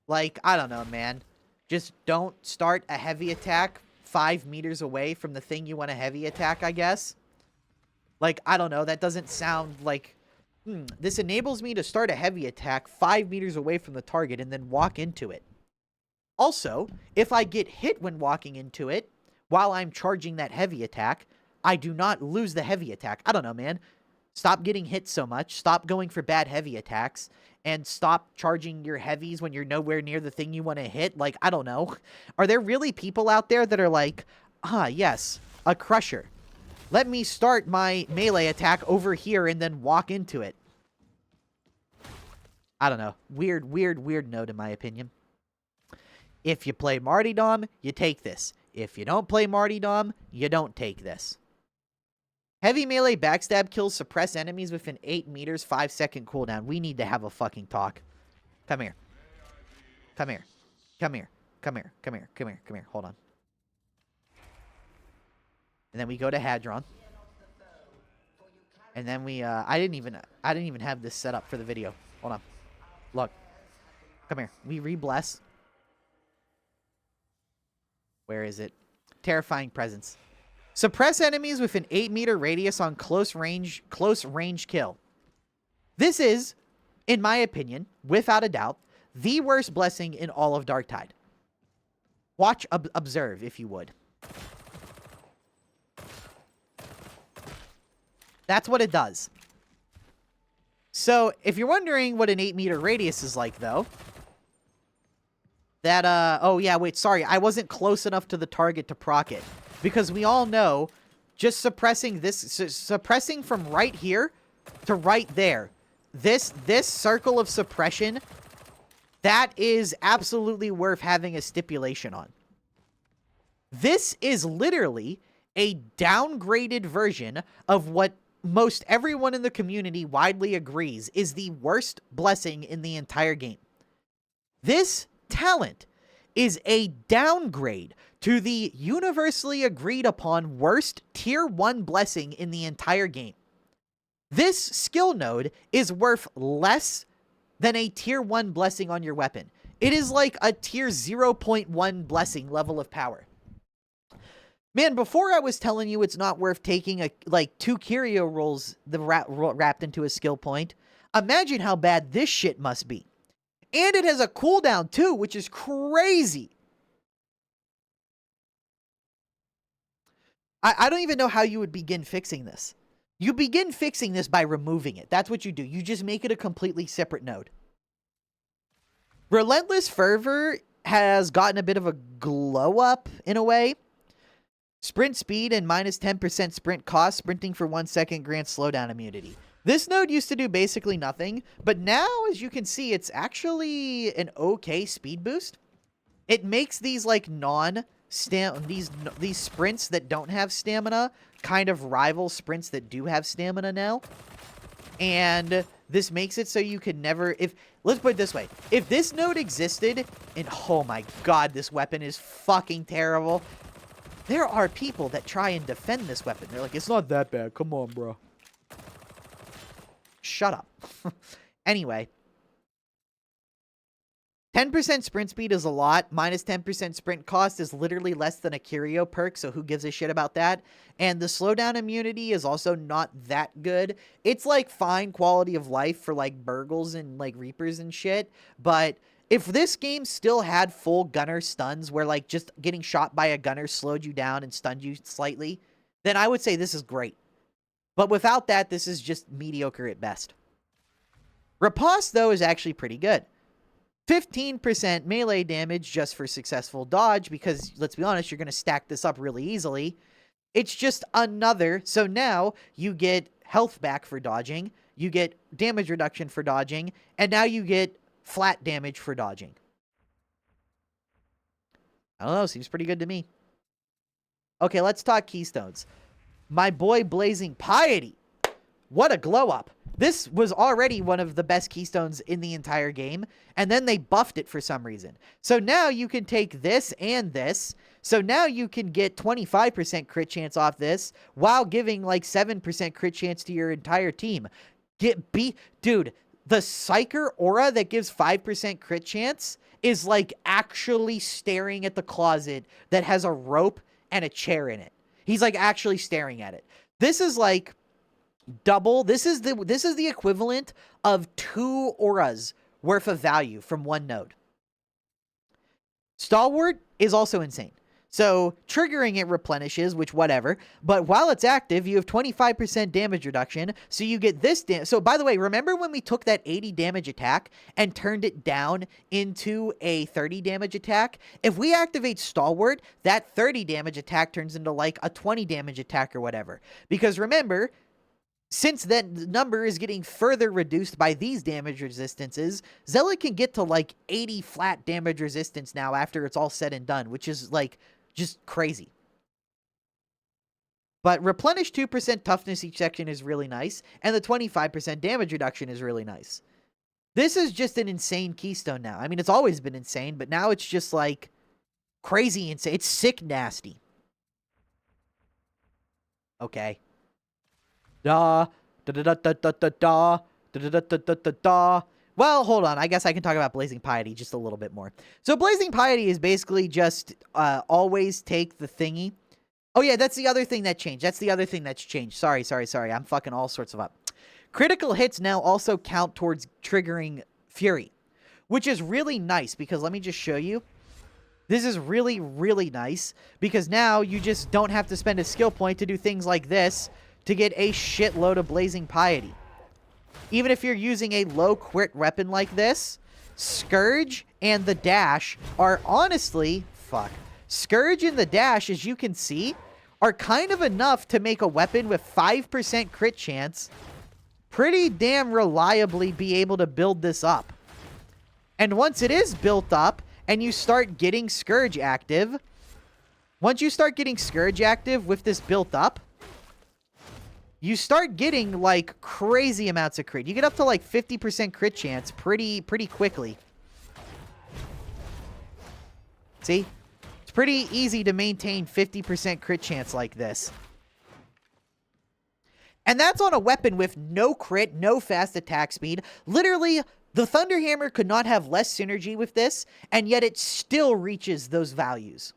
Like, I don't know, man. Just don't start a heavy attack 5 meters away from the thing you want to heavy attack, I guess. Like, I don't know. That doesn't sound like... This enables me to start a heavy attack 5 meters away from the target and then walk into it. Also, if I get hit when walking into it, while I'm charging that heavy attack, I do not lose the heavy attack. I don't know, man. Stop getting hit so much. Stop going for bad heavy attacks. And stop charging your heavies when you're nowhere near the thing you want to hit. Like, I don't know. Are there really people out there that are like, yes, a crusher. Let me start my melee attack over here and then walk into it. I don't know. Weird note in my opinion. If you play Martyrdom, you take this. If you don't play Martyrdom, you don't take this. Heavy melee backstab kills suppress enemies within 8 meters, 5-second cooldown. We need to have a fucking talk. Come here. Come here. Come here. Come here. Come here. Come here. Come here. Hold on. And then we go to Hadron. And then we, I didn't even have this set up for the video. Hold on. Look. Come here. We re-bless. Where is it? Terrifying presence. Suppress enemies with an 8-meter radius on close range kill. This is, in my opinion, without a doubt, the worst blessing in all of Darktide. Watch, observe, if you would. That's what it does. So, if you're wondering what an 8-meter radius is like, though, that, oh yeah, wait, sorry, I wasn't close enough to the target to proc it. Because we all know, just suppressing this, suppressing from right here to right there, this circle of suppression, that is absolutely worth having a stipulation on. This is literally a downgraded version of what most everyone in the community widely agrees is the worst blessing in the entire game. This talent is a downgrade to the universally agreed upon worst tier 1 blessing in the entire game. This skill node is worth less than a tier 1 blessing on your weapon. It is like a tier 0.1 blessing level of power. Man, before I was telling you it's not worth taking like 2 curio rolls wrapped into a skill point, imagine how bad this shit must be. And it has a cooldown too, which is crazy. I don't even know how you would begin fixing this. You begin fixing this by removing it. That's what you do. You just make it a completely separate node. Relentless Fervor has gotten a bit of a glow up in a way. Sprint speed and minus 10% sprint cost. Sprinting for 1 second grants slowdown immunity. This node used to do basically nothing, but now, as you can see, it's actually an okay speed boost. It makes these like these sprints that don't have stamina kind of rival sprints that do have stamina now. And this makes it so you could never, let's put it this way, if this node existed, and oh my god, this weapon is fucking terrible. There are people that try and defend this weapon. They're like, it's not that bad. Come on, bro. Shut up. Anyway. 10% sprint speed is a lot. Minus 10% sprint cost is literally less than a curio perk, so who gives a shit about that? And the slowdown immunity is also not that good. It's like fine quality of life for like burgles and like reapers and shit, but if this game still had full gunner stuns where like just getting shot by a gunner slowed you down and stunned you slightly, then I would say this is great. But without that, this is just mediocre at best. Riposte, though, is actually pretty good. 15% melee damage just for successful dodge because, let's be honest, you're going to stack this up really easily. It's just another, so now you get health back for dodging, you get damage reduction for dodging, and now you get flat damage for dodging. I don't know, seems pretty good to me. Okay, let's talk Keystones. My boy Blazing Piety. What a glow up. This was already one of the best Keystones in the entire game, and then they buffed it for some reason. So now you can take this and this. So now you can get 25% crit chance off this while giving like 7% crit chance to your entire team. Dude, the Psyker aura that gives 5% crit chance is like actually staring at the closet that has a rope and a chair in it. He's like actually staring at it. This is like double. This is the equivalent of 2 auras worth of value from one node. Stalwart is also insane. So triggering it replenishes, which whatever, but while it's active, you have 25% damage reduction, so you get this so by the way, remember when we took that 80 damage attack and turned it down into a 30 damage attack? If we activate Stalwart, that 30 damage attack turns into like a 20 damage attack or whatever. Because remember, since that number is getting further reduced by these damage resistances, Zealot can get to like 80 flat damage resistance now after it's all said and done, which is like just crazy. But replenish 2% toughness each section is really nice, and the 25% damage reduction is really nice. This is just an insane Keystone now. I mean, it's always been insane, but now it's just like crazy insane. It's sick nasty. Okay. Da da da da da da da da da da da da da. Well, hold on. I guess I can talk about Blazing Piety just a little bit more. So Blazing Piety is basically just always take the thingy. Oh yeah, that's the other thing that changed. That's the other thing that's changed. Sorry. I'm fucking all sorts of up. Critical hits now also count towards triggering Fury, which is really nice because let me just show you. This is really, really nice because now you just don't have to spend a skill point to do things like this to get a shitload of blazing piety. Even if you're using a low crit weapon like this, Scourge and the dash are honestly, Scourge and the dash, as you can see, are kind of enough to make a weapon with 5% crit chance pretty damn reliably be able to build this up. And once it is built up, and you start getting Scourge active, once you start getting Scourge active with this built up, you start getting, like, crazy amounts of crit. You get up to, like, 50% crit chance pretty quickly. See? It's pretty easy to maintain 50% crit chance like this. And that's on a weapon with no crit, no fast attack speed. Literally, the Thunderhammer could not have less synergy with this, and yet it still reaches those values.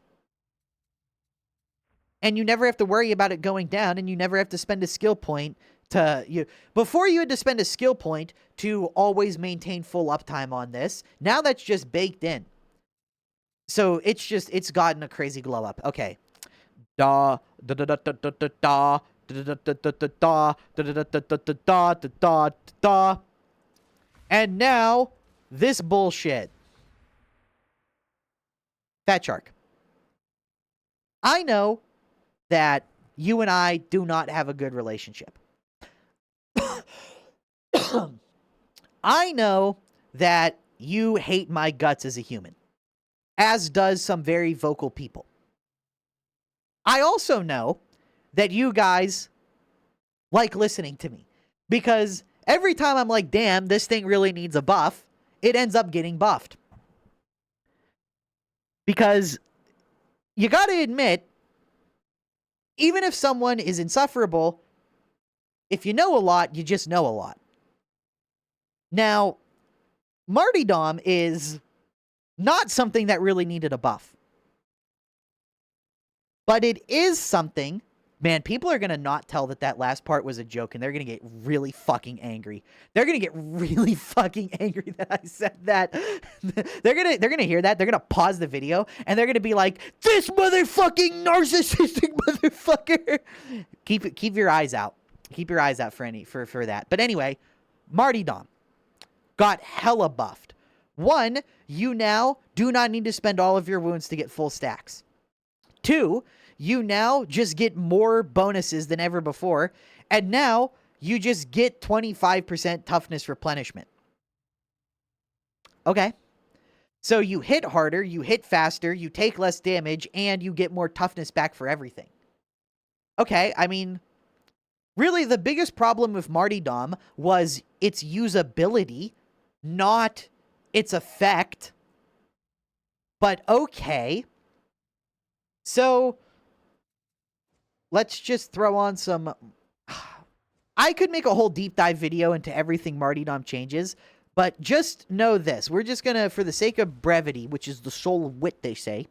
And you never have to worry about it going down, and you never have to spend a skill point to... Before you had to spend a skill point to always maintain full uptime on this. Now that's just baked in. So it's gotten a crazy glow up. Okay. Da da da da da da da da da da da da da da. And now, this bullshit. Fat Shark. I know that you and I do not have a good relationship. I know that you hate my guts as a human. As does some very vocal people. I also know that you guys like listening to me. Because every time I'm like, damn, this thing really needs a buff, it ends up getting buffed. Because you gotta admit, even if someone is insufferable, if you know a lot, you just know a lot. Now, Martyrdom is not something that really needed a buff. But it is something... Man, people are going to not tell that last part was a joke, and they're going to get really fucking angry. They're going to get really fucking angry that I said that. They're going to hear that. They're going to pause the video, and they're going to be like, this motherfucking narcissistic motherfucker. Keep your eyes out. Keep your eyes out for that. But anyway, Martyrdom got hella buffed. 1, you now do not need to spend all of your wounds to get full stacks. 2, you now just get more bonuses than ever before. And now you just get 25% toughness replenishment. Okay. So you hit harder, you hit faster, you take less damage, and you get more toughness back for everything. Okay, I mean, really the biggest problem with Martyrdom was its usability, not its effect. But okay. So... let's just throw on some... I could make a whole deep dive video into everything Martyrdom changes, but just know this. We're just gonna, for the sake of brevity, which is the soul of wit, they say,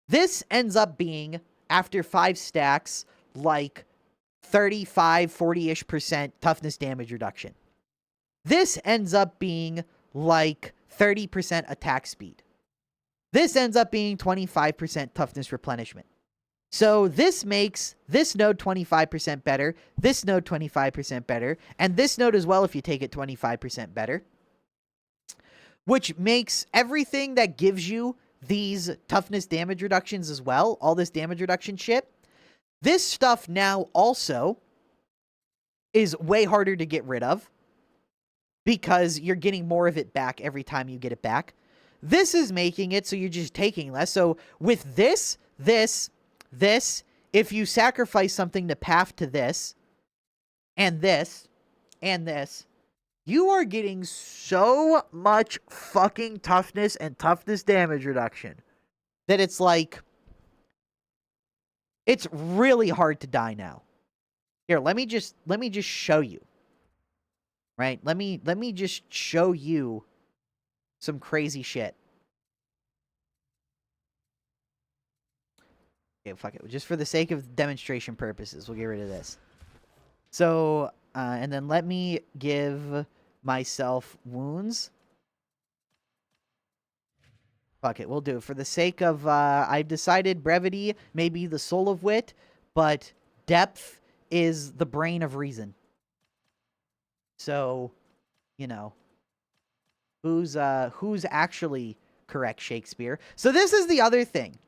this ends up being, after 5 stacks, like 35, 40-ish% toughness damage reduction. This ends up being like 30% attack speed. This ends up being 25% toughness replenishment. So this makes this node 25% better, this node 25% better, and this node as well if you take it 25% better. Which makes everything that gives you these toughness damage reductions as well, all this damage reduction shit, this stuff now also is way harder to get rid of because you're getting more of it back every time you get it back. This is making it so you're just taking less. So with this, if you sacrifice something to path to this, and this, you are getting so much fucking toughness and toughness damage reduction that it's like, it's really hard to die now. Here, let me just show you. Right? Let me just show you some crazy shit. Okay, fuck it. Just for the sake of demonstration purposes, we'll get rid of this. So, and then let me give myself wounds. Fuck it, we'll do it. For the sake of, I've decided brevity may be the soul of wit, but depth is the brain of reason. So, you know, who's actually correct, Shakespeare? So this is the other thing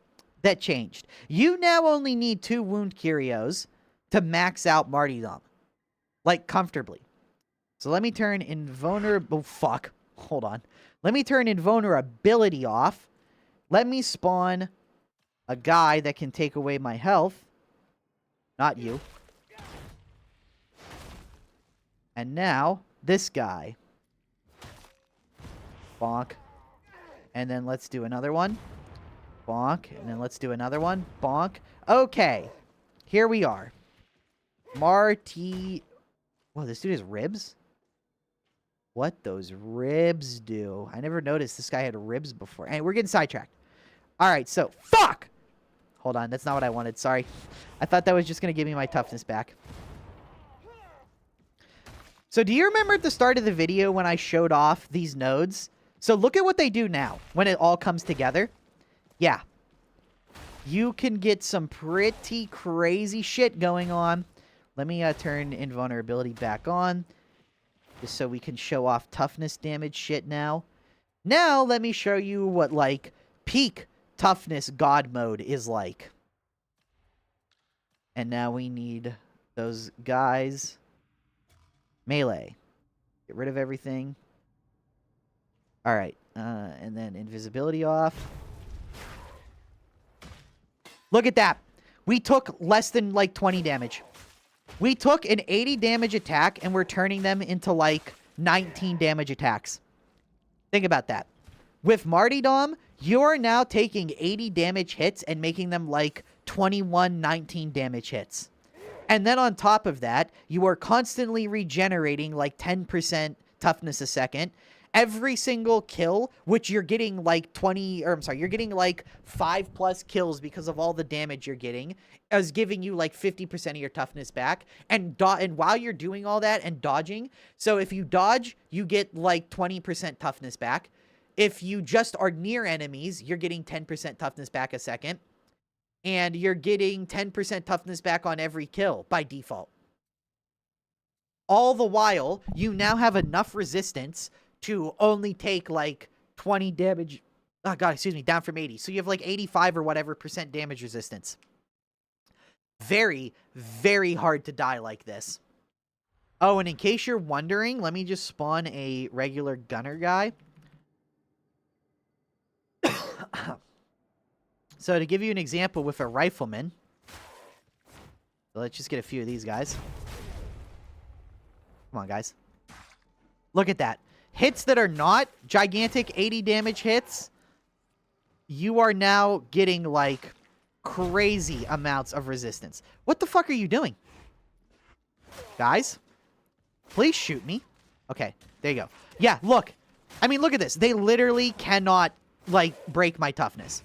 that changed. You now only need 2 wound curios to max out Martyrdom. Like, comfortably. So let me turn invulnerable... Oh, fuck. Hold on. Let me turn invulnerability off. Let me spawn a guy that can take away my health. Not you. And now, this guy. Bonk. And then let's do another one. Bonk. And then let's do another one. Bonk. Okay. Here we are. Whoa, this dude has ribs? What those ribs do? I never noticed this guy had ribs before. Hey, we're getting sidetracked. Alright, so... Fuck! Hold on, that's not what I wanted. Sorry. I thought that was just going to give me my toughness back. So do you remember at the start of the video when I showed off these nodes? So look at what they do now when it all comes together. Yeah. You can get some pretty crazy shit going on. Let me turn invulnerability back on. Just so we can show off toughness damage shit now. Now let me show you what, like, peak toughness god mode is like. And now we need those guys... Melee. Get rid of everything. Alright. And then invisibility off. Look at that. We took less than, like, 20 damage. We took an 80 damage attack, and we're turning them into, like, 19 damage attacks. Think about that. With Martyrdom, you're now taking 80 damage hits and making them, like, 21, 19 damage hits. And then on top of that, you are constantly regenerating like 10% toughness a second. Every single kill, which you're getting like you're getting like 5+ kills because of all the damage you're getting, is giving you like 50% of your toughness back. And while you're doing all that and dodging, so if you dodge, you get like 20% toughness back. If you just are near enemies, you're getting 10% toughness back a second. And you're getting 10% toughness back on every kill by default. All the while, you now have enough resistance to only take like 20 damage. Oh god, excuse me, down from 80. So you have like 85 or whatever % damage resistance. Very, very hard to die like this. Oh, and in case you're wondering, let me just spawn a regular gunner guy. So to give you an example with a rifleman, so let's just get a few of these guys. Come on, guys. Look at that. Hits that are not gigantic 80 damage hits, you are now getting like crazy amounts of resistance. What the fuck are you doing? Guys, please shoot me. Okay, there you go. Yeah, look. I mean, look at this. They literally cannot like break my toughness.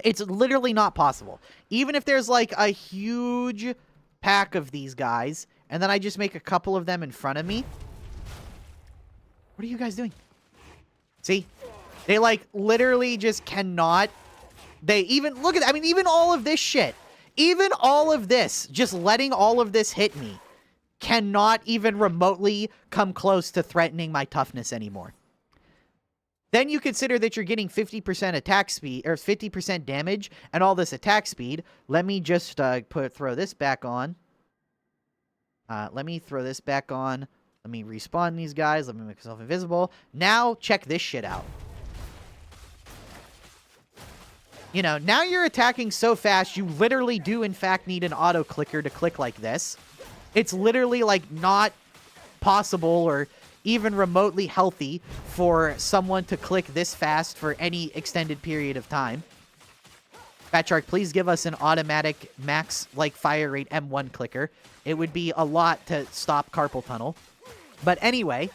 It's literally not possible. Even if there's, like, a huge pack of these guys, and then I just make a couple of them in front of me. What are you guys doing? See? They, like, literally just cannot... They even... Look at that. I mean, even all of this shit. Even all of this, just letting all of this hit me, cannot even remotely come close to threatening my toughness anymore. Then you consider that you're getting 50% attack speed, or 50% damage, and all this attack speed. Let me just throw this back on. Let me throw this back on. Let me respawn these guys. Let me make myself invisible. Now, check this shit out. You know, now you're attacking so fast, you literally do, in fact, need an auto-clicker to click like this. It's literally, like, not possible or... even remotely healthy for someone to click this fast for any extended period of time. Fat Shark, please give us an automatic max, like, fire rate M1 clicker. It would be a lot to stop carpal tunnel. But anyway,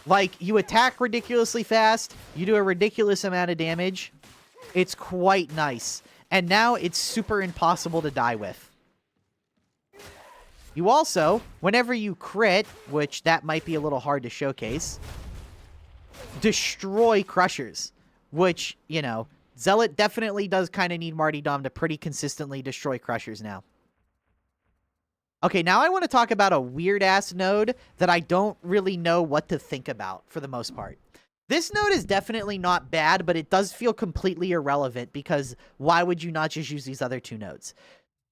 like, you attack ridiculously fast. You do a ridiculous amount of damage. It's quite nice. And now it's super impossible to die with. You also, whenever you crit, which that might be a little hard to showcase, destroy crushers. which, you know, Zealot definitely does kind of need Martyrdom to pretty consistently destroy Crushers now. Okay, now I want to talk about a weird-ass node that I don't really know what to think about for the most part. This node is definitely not bad, but it does feel completely irrelevant because why would you not just use these other two nodes?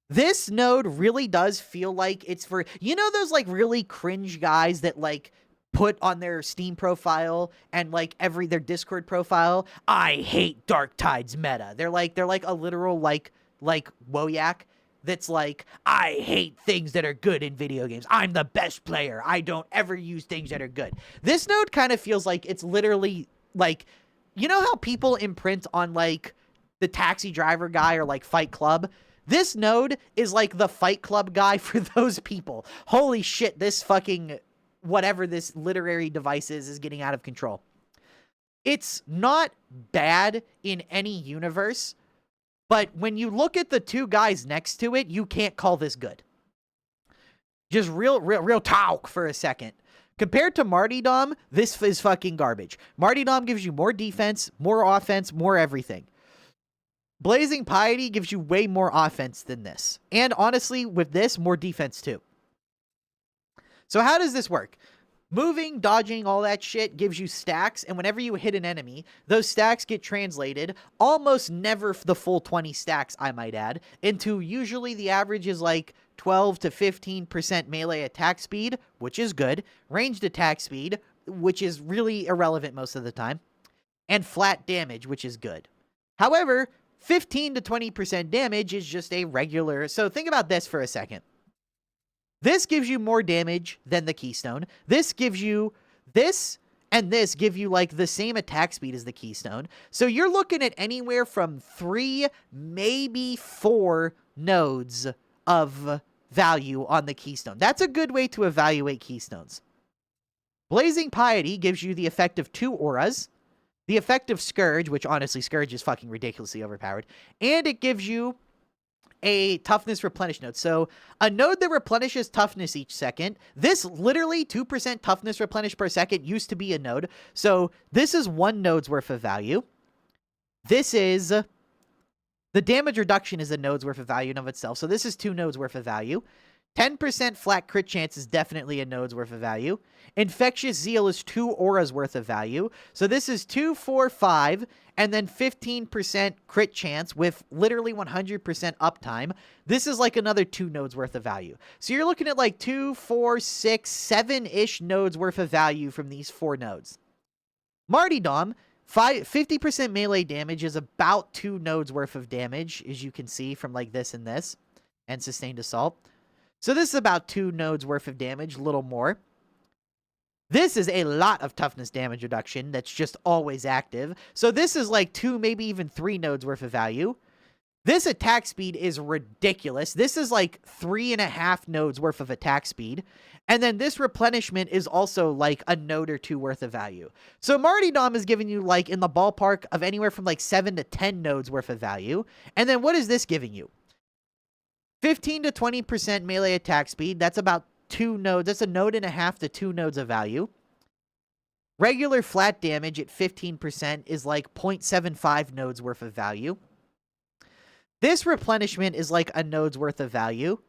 This node really does feel like it's for, you know, those like really cringe guys that like put on their Steam profile and like their Discord profile, I hate Darktide's meta. They're like a literal like Woyak that's like, I hate things that are good in video games. I'm the best player. I don't ever use things that are good. This node kind of feels like it's literally like, you know how people imprint on like the taxi driver guy or like Fight Club? This node is like the Fight Club guy for those people. Holy shit, this fucking whatever this literary device is getting out of control. It's not bad in any universe, but when you look at the two guys next to it, you can't call this good. Just real talk for a second. Compared to Martyrdom, this is fucking garbage. Martyrdom gives you more defense, more offense, more everything. Blazing Piety gives you way more offense than this. And honestly, with this, more defense too. So how does this work? Moving, dodging, all that shit gives you stacks, and whenever you hit an enemy, those stacks get translated, almost never the full 20 stacks, I might add, into usually the average is like 12 to 15% melee attack speed, which is good, ranged attack speed, which is really irrelevant most of the time, and flat damage, which is good. However, 15 to 20% damage is just a regular, so think about this for a second. This gives you more damage than the Keystone. This gives you this, and this give you like the same attack speed as the Keystone. So you're looking at anywhere from 3, maybe 4 nodes of value on the Keystone. That's a good way to evaluate Keystones. Blazing Piety gives you the effect of 2 auras, the effect of Scourge, which honestly, Scourge is fucking ridiculously overpowered, and it gives you a toughness replenish node. So a node that replenishes toughness each second. This literally 2% toughness replenish per second used to be a node. So this is 1 node's worth of value. This is the damage reduction is a node's worth of value in of itself. So this is 2 nodes worth of value. 10% flat crit chance is definitely a node's worth of value. Infectious Zeal is 2 auras worth of value. So this is 2, 4, 5, and then 15% crit chance with literally 100% uptime. This is like another 2 nodes worth of value. So you're looking at like 2, 4, 6, 7-ish nodes worth of value from these 4 nodes. Martyrdom, 50% melee damage is about 2 nodes worth of damage, as you can see from like this and this, and sustained assault. So this is about 2 nodes worth of damage, a little more. This is a lot of toughness damage reduction that's just always active. So this is like 2, maybe even 3 nodes worth of value. This attack speed is ridiculous. This is like 3.5 nodes worth of attack speed. And then this replenishment is also like a node or 2 worth of value. So Martyrdom is giving you like in the ballpark of anywhere from like 7 to 10 nodes worth of value. And then what is this giving you? 15 to 20% melee attack speed. That's about 2 nodes. That's a node and a half to 2 nodes of value. Regular flat damage at 15% is like 0.75 nodes worth of value. This replenishment is like a node's worth of value.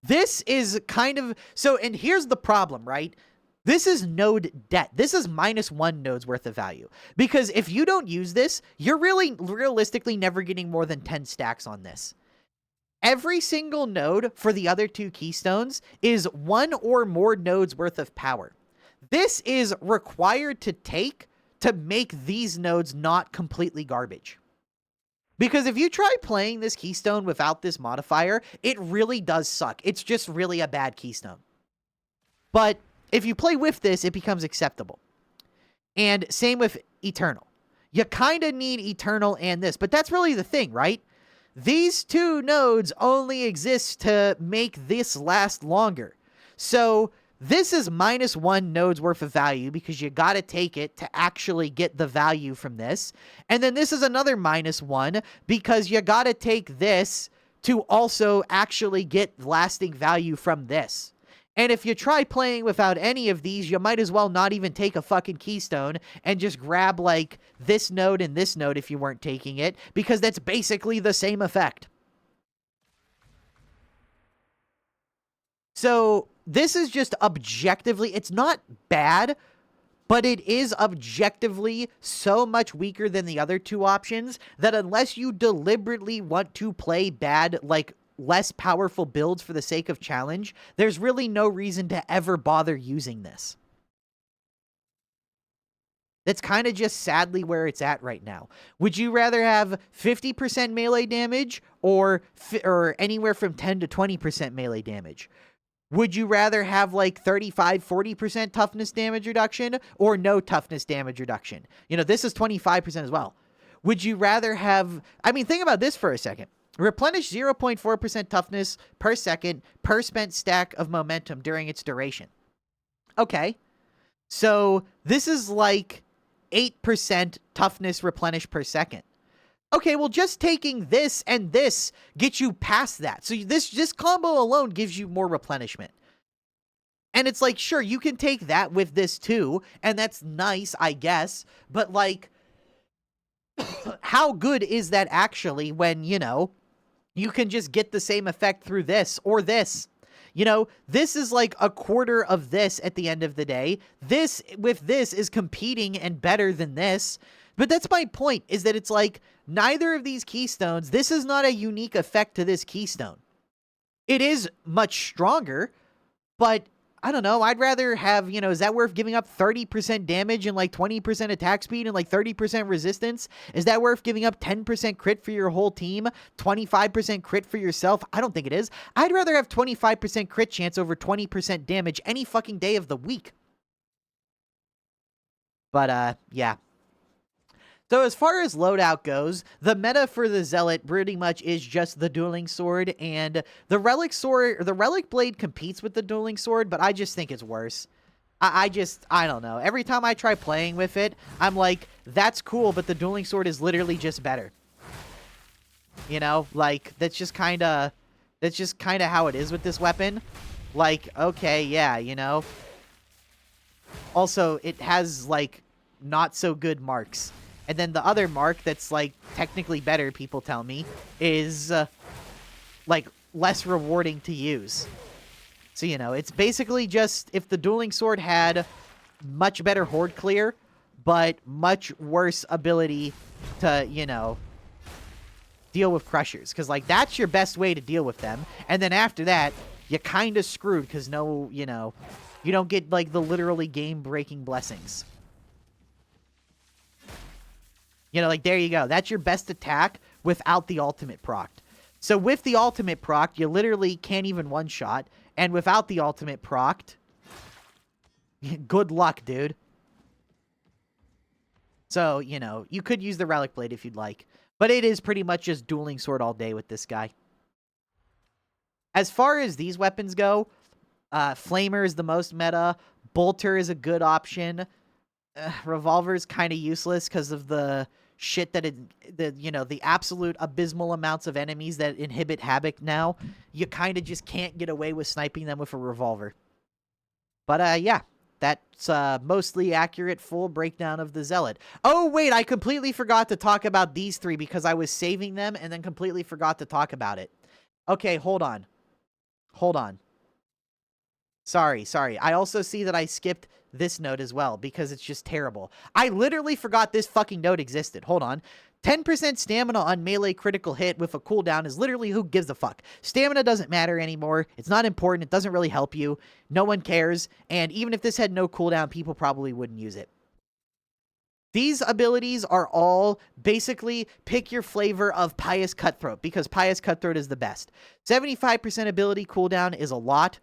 This is kind of... So, and here's the problem, right? This is node debt. This is -1 nodes worth of value. Because if you don't use this, you're really realistically never getting more than 10 stacks on this. Every single node for the other 2 Keystones is 1 or more nodes worth of power. This is required to take to make these nodes not completely garbage. Because if you try playing this Keystone without this modifier, it really does suck. It's just really a bad Keystone. But if you play with this, it becomes acceptable. And same with Eternal. You kind of need Eternal and this, but that's really the thing, right? These 2 nodes only exist to make this last longer. So this is -1 nodes worth of value because you got to take it to actually get the value from this. And then this is another -1 because you got to take this to also actually get lasting value from this. And if you try playing without any of these, you might as well not even take a fucking Keystone and just grab, like, this node and this node if you weren't taking it, because that's basically the same effect. So, this is just objectively, it's not bad, but it is objectively so much weaker than the other two options that unless you deliberately want to play bad, like, less powerful builds for the sake of challenge, there's really no reason to ever bother using this. That's kind of just sadly where it's at right now. Would you rather have 50% melee damage or anywhere from 10 to 20% melee damage? Would you rather have like 35-40% toughness damage reduction or no toughness damage reduction? You know, this is 25% as well. Would you rather have, I mean, think about this for a second. Replenish 0.4% toughness per second per spent stack of momentum during its duration. Okay. So this is like 8% toughness replenish per second. Okay, well, just taking this and this gets you past that. So this combo alone gives you more replenishment. And it's like, sure, you can take that with this too, and that's nice, I guess. But like, how good is that actually when, you know, you can just get the same effect through this or this? You know, this is like a quarter of this at the end of the day. This with this is competing and better than this. But that's my point, is that it's like neither of these keystones, this is not a unique effect to this keystone. It is much stronger, but I don't know, I'd rather have, you know, is that worth giving up 30% damage and like 20% attack speed and like 30% resistance? Is that worth giving up 10% crit for your whole team, 25% crit for yourself? I don't think it is. I'd rather have 25% crit chance over 20% damage any fucking day of the week. But, yeah. So as far as loadout goes, the meta for the zealot pretty much is just the dueling sword, and the relic sword, the relic blade competes with the dueling sword, but I just think it's worse. I don't know. Every time I try playing with it, I'm like, that's cool, but the dueling sword is literally just better. You know, like, that's just kind of how it is with this weapon. Like, okay, yeah, you know. Also, it has, like, not so good marks. And then the other mark that's, like, technically better, people tell me, is, like, less rewarding to use. So, you know, it's basically just if the dueling sword had much better horde clear, but much worse ability to, you know, deal with crushers. Because, like, that's your best way to deal with them. And then after that, you're kind of screwed because no, you know, you don't get, like, the literally game-breaking blessings. You know, like, there you go. That's your best attack without the ultimate proc. So with the ultimate proc, you literally can't even one-shot. And without the ultimate proc, good luck, dude. So, you know, you could use the Relic Blade if you'd like. But it is pretty much just dueling sword all day with this guy. As far as these weapons go, Flamer is the most meta. Bolter is a good option. Revolver is kind of useless because of the shit that you know, the absolute abysmal amounts of enemies that inhibit Havoc now. You kind of just can't get away with sniping them with a revolver. But, yeah, that's mostly accurate full breakdown of the Zealot. Oh, wait, I completely forgot to talk about these three because I was saving them and then completely forgot to talk about it. Okay, hold on. Hold on. Sorry. I also see that I skipped this node as well because it's just terrible. I literally forgot this fucking node existed. Hold on. 10% stamina on melee critical hit with a cooldown is literally who gives a fuck. Stamina doesn't matter anymore. It's not important. It doesn't really help you. No one cares. And even if this had no cooldown, people probably wouldn't use it. These abilities are all basically pick your flavor of Pious Cutthroat because Pious Cutthroat is the best. 75% ability cooldown is a lot.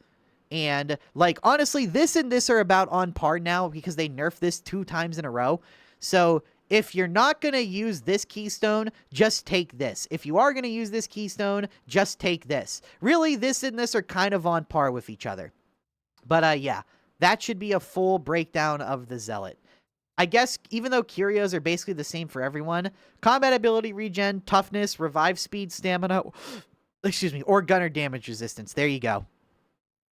And, like, honestly, this and this are about on par now because they nerfed this 2 times in a row. So, if you're not going to use this keystone, just take this. If you are going to use this keystone, just take this. Really, this and this are kind of on par with each other. But, yeah, that should be a full breakdown of the Zealot. I guess, even though curios are basically the same for everyone, combat ability regen, toughness, revive speed, stamina, excuse me, or gunner damage resistance. There you go.